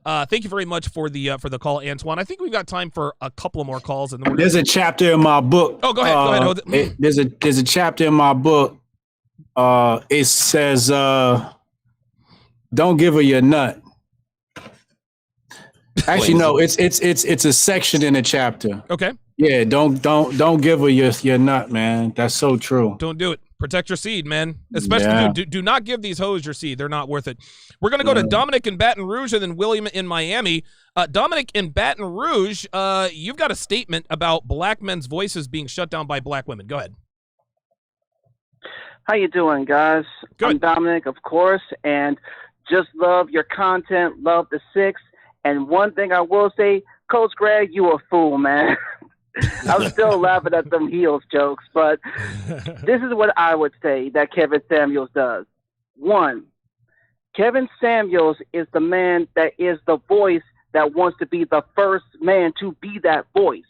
Thank you very much for the call, Antoine. I think we've got time for a couple of more calls, and then there's a chapter in my book. Oh, go ahead. There's a chapter in my book. It says, "Don't give her your nut." Actually, no. It's a section in a chapter. Okay. Yeah. Don't give her your nut, man. That's so true. Don't do it. Protect your seed, man. Especially do not give these hoes your seed. They're not worth it. We're going to go to Dominic in Baton Rouge and then William in Miami. Dominic in Baton Rouge, you've got a statement about black men's voices being shut down by black women. Go ahead. How you doing, guys? Good. I'm Dominic, of course, and just love your content, love the six. And one thing I will say, Coach Greg, you a fool, man. I'm still laughing at them heels jokes, but this is what I would say that Kevin Samuels does. One, Kevin Samuels is the man that is the voice that wants to be the first man to be that voice.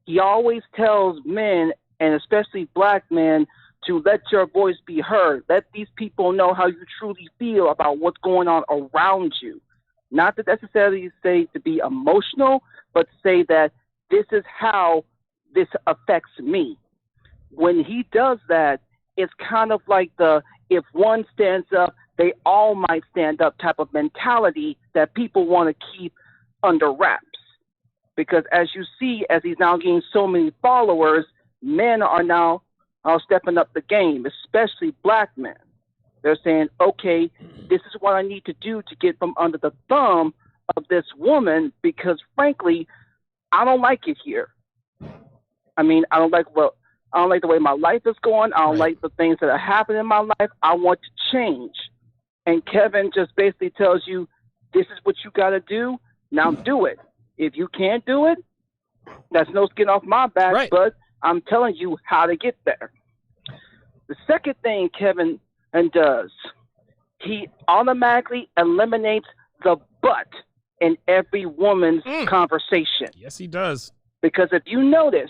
He always tells men, and especially black men, to let your voice be heard. Let these people know how you truly feel about what's going on around you. Not to necessarily say to be emotional, but to say that this is how this affects me. When he does that, it's kind of like if one stands up, they all might stand up type of mentality that people want to keep under wraps. Because as you see, as he's now getting so many followers, men are now stepping up the game, especially black men. They're saying, okay, this is what I need to do to get from under the thumb of this woman because, frankly, I don't like it here. I mean, I don't like the way my life is going. I don't like the things that are happening in my life. I want to change. And Kevin just basically tells you, this is what you got to do. Now do it. If you can't do it, that's no skin off my back, but I'm telling you how to get there. The second thing Kevin does, he automatically eliminates the but in every woman's conversation. Yes, he does. Because if you notice,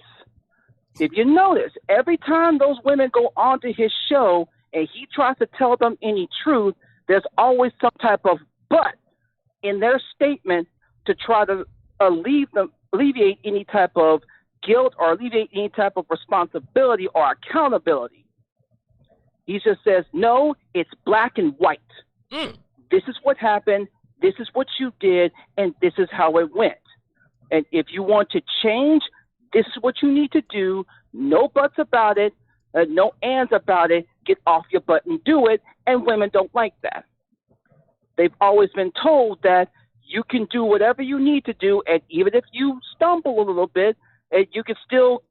every time those women go onto his show and he tries to tell them any truth, there's always some type of but in their statement to try to alleviate any type of guilt or alleviate any type of responsibility or accountability. He just says, no, it's black and white. This is what happened. This is what you did. And this is how it went. And if you want to change, This is what you need to do. No buts about it. No ands about it. Get off your butt and do it. And women don't like that. They've always been told that you can do whatever you need to do, and even if you stumble a little bit, you can still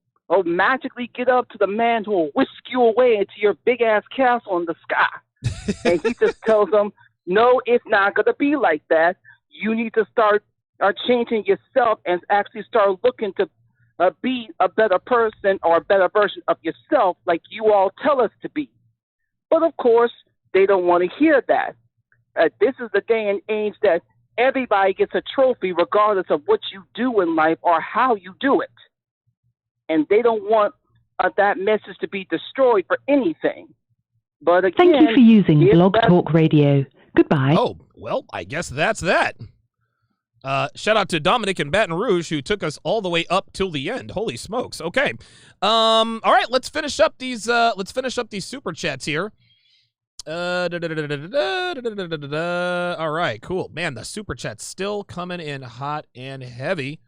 magically get up to the man who will whisk you away into your big-ass castle in the sky. And he just tells them, no, it's not going to be like that. You need to start changing yourself and actually start looking to be a better person or a better version of yourself like you all tell us to be. But, of course, they don't want to hear that. This is the day and age that everybody gets a trophy regardless of what you do in life or how you do it. And they don't want that message to be destroyed for anything. But again, thank you for using Blog Talk Radio. Goodbye. Oh, well, I guess that's that. Shout out to Dominic in Baton Rouge who took us all the way up till the end. Holy smokes. Okay. All right, let's finish up these super chats here. All right, cool. Man, the super chat's still coming in hot and heavy.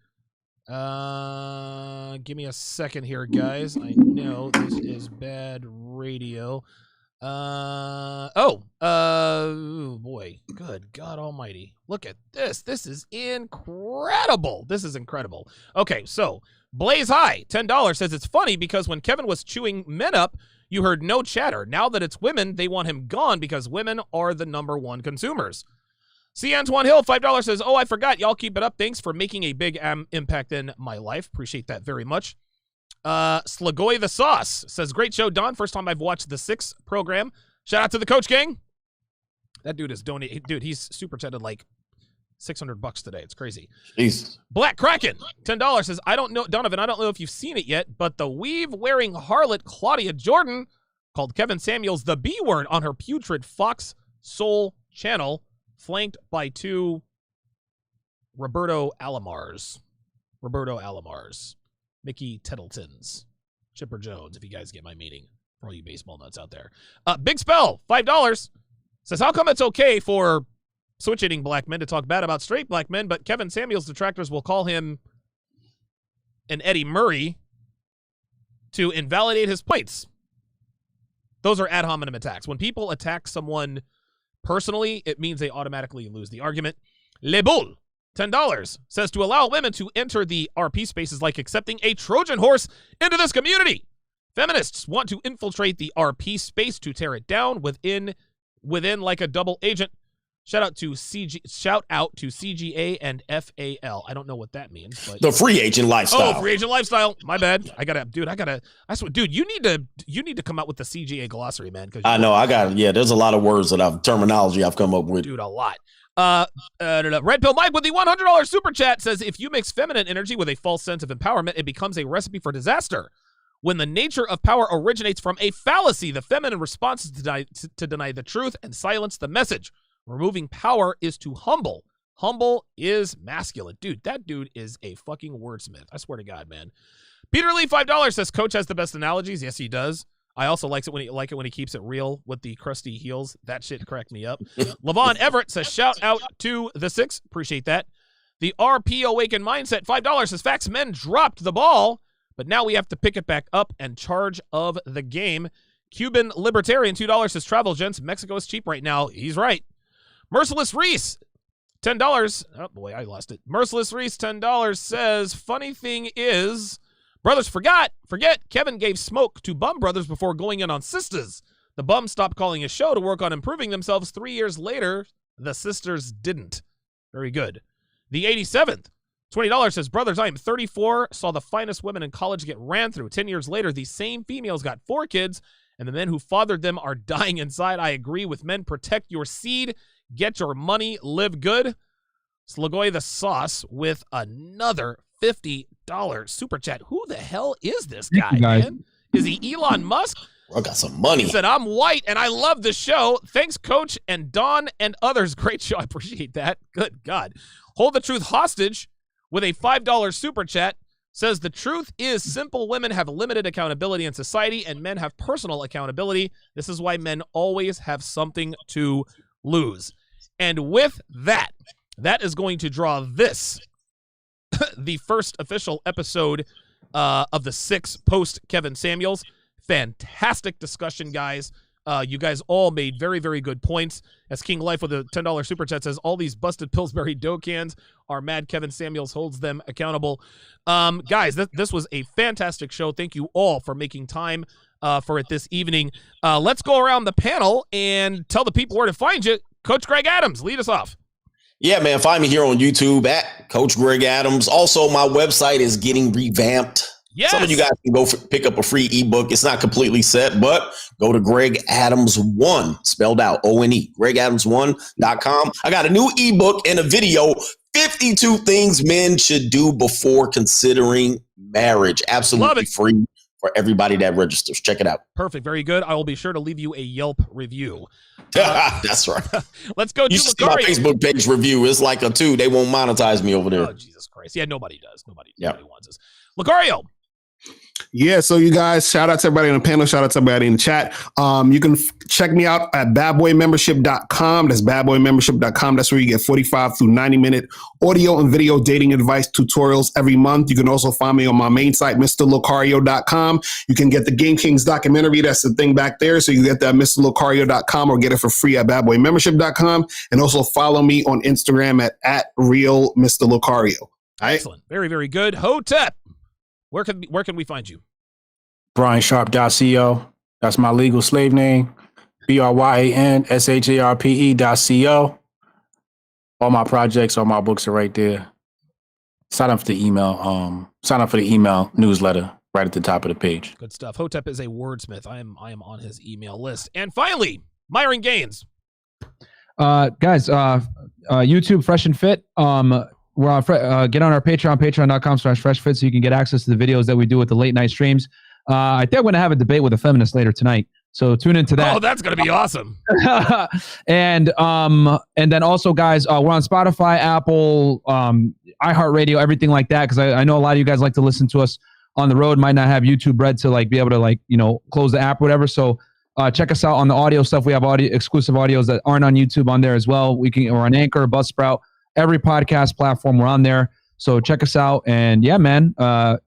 Give me a second here, guys. I know this is bad radio. Oh boy. Good God almighty. Look at this. This is incredible. This is incredible. Okay, so Blaze High, $10 says it's funny because when Kevin was chewing men up, you heard no chatter. Now that it's women, they want him gone because women are the #1 consumers. See Antoine Hill, $5 says, oh, I forgot. Y'all keep it up. Thanks for making a big impact in my life. Appreciate that very much. Slagoy the Sauce says, great show, Don. First time I've watched the 6 program. Shout out to the Coach Gang. That dude is donating. Dude, he's super chatted like $600 today. It's crazy. Jeez. Black Kraken, $10 says, I don't know, Donovan, I don't know if you've seen it yet, but the weave-wearing harlot Claudia Jordan called Kevin Samuels the B word on her putrid Fox Soul channel, flanked by 2 Roberto Alomars. Mickey Tettletons. Chipper Jones, if you guys get my meaning, for all you baseball nuts out there. Big Spell, $5, says, how come it's okay for switch-hitting black men to talk bad about straight black men, but Kevin Samuels' detractors will call him an Eddie Murray to invalidate his points? Those are ad hominem attacks. When people attack someone personally, it means they automatically lose the argument. Le Bull, $10, says to allow women to enter the RP space is like accepting a Trojan horse into this community. Feminists want to infiltrate the RP space to tear it down within like a double agent. Shout out to CGA and FAL. I don't know what that means. But the free agent lifestyle. Oh, free agent lifestyle. My bad. Dude, you need to come out with the CGA glossary, man. I know. There's a lot of words terminology I've come up with. Dude, a lot. Red Pill Mike with the $100 super chat says, if you mix feminine energy with a false sense of empowerment, it becomes a recipe for disaster. When the nature of power originates from a fallacy, the feminine response is to deny the truth and silence the message. Removing power is to humble. Humble is masculine. Dude, that dude is a fucking wordsmith. I swear to God, man. Peter Lee, $5 says, Coach has the best analogies. Yes, he does. I also like it when he keeps it real with the crusty heels. That shit cracked me up. Levon Everett says, shout out to the 6. Appreciate that. The RP Awakened Mindset, $5 says, facts, men dropped the ball, but now we have to pick it back up and charge of the game. Cuban Libertarian, $2 says, travel, gents. Mexico is cheap right now. He's right. Merciless Reese, $10. Oh, boy, I lost it. Merciless Reese, $10 says, funny thing is, brothers forget Kevin gave smoke to bum brothers before going in on sisters. The bums stopped calling his show to work on improving themselves. 3 years later, the sisters didn't. Very good. The 87th, $20 says, brothers, I am 34, saw the finest women in college get ran through. 10 years later, these same females got 4 kids, and the men who fathered them are dying inside. I agree with men. Protect your seed. Get your money. Live good. Slagoy the Sauce with another $50 super chat. Who the hell is this guy, man? Is he Elon Musk? I got some money. He said, I'm white and I love the show. Thanks, Coach and Don and others. Great show. I appreciate that. Good God. Hold the Truth hostage with a $5 super chat. Says the truth is simple women have limited accountability in society and men have personal accountability. This is why men always have something to lose. And with that, that is going to draw this, the first official episode of the 6 post Kevin Samuels. Fantastic discussion, guys. You guys all made very, very good points. As King Life with a $10 super chat says, all these busted Pillsbury dough cans are mad. Kevin Samuels holds them accountable. Guys, this was a fantastic show. Thank you all for making time for it this evening. Let's go around the panel and tell the people where to find you. Coach Greg Adams, lead us off. Yeah, man, find me here on YouTube at Coach Greg Adams. Also, my website is getting revamped. Yes. Some of you guys can go pick up a free ebook. It's not completely set, but go to Greg Adams 1, spelled out O-N-E, GregAdams1.com. I got a new ebook and a video, 52 things men should do before considering marriage. Absolutely free for everybody that registers. Check it out. Perfect. Very good. I will be sure to leave you a Yelp review. That's right. Let's go to you see my Facebook page review. It's like a 2. They won't monetize me over there. Oh, Jesus Christ. Yeah, nobody does. Nobody wants us. Lucario. Yeah, so you guys, shout out to everybody on the panel, shout out to everybody in the chat. You can check me out at badboymembership.com. That's badboymembership.com. That's where you get 45 through 90-minute audio and video dating advice tutorials every month. You can also find me on my main site, MrLucario.com. You can get the Game Kings documentary. That's the thing back there. So you can get that at MrLucario.com or get it for free at badboymembership.com. And also follow me on Instagram at RealMrLucario. All right? Excellent. Very, very good. Hotep. Where can we find you? BrianSharpe.co. That's my legal slave name. BRYANSHARPE.co. All my projects, all my books are right there. Sign up for the email. Sign up for the email newsletter right at the top of the page. Good stuff. Hotep is a wordsmith. I am on his email list. And finally, Myron Gaines. Guys, YouTube Fresh and Fit. We're on get on our Patreon, patreon.com/freshfit, so you can get access to the videos that we do with the late night streams. I think I'm going to have a debate with a feminist later tonight, so tune into that. Oh, that's going to be awesome. And then also, guys, we're on Spotify, Apple, iHeartRadio, everything like that, because I know a lot of you guys like to listen to us on the road, might not have YouTube Red to be able to close the app or whatever. So check us out on the audio stuff. We have exclusive audios that aren't on YouTube on there as well. We're on Anchor, Buzzsprout. Every podcast platform, we're on there. So check us out. And yeah, man,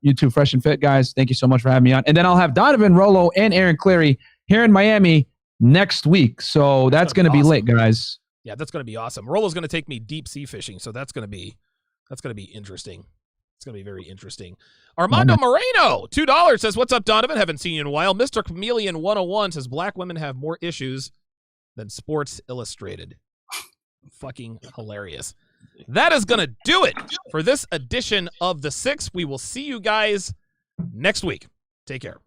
YouTube Fresh and Fit, guys. Thank you so much for having me on. And then I'll have Donovan, Rolo, and Aaron Cleary here in Miami next week. So that's going to be lit, guys. Yeah, that's going to be awesome. Rolo's going to take me deep sea fishing. So that's going to be interesting. It's going to be very interesting. Armando Moreno, $2 says, what's up, Donovan? Haven't seen you in a while. Mr. Chameleon 101 says, black women have more issues than Sports Illustrated. Fucking hilarious. That is going to do it for this edition of The Six. We will see you guys next week. Take care.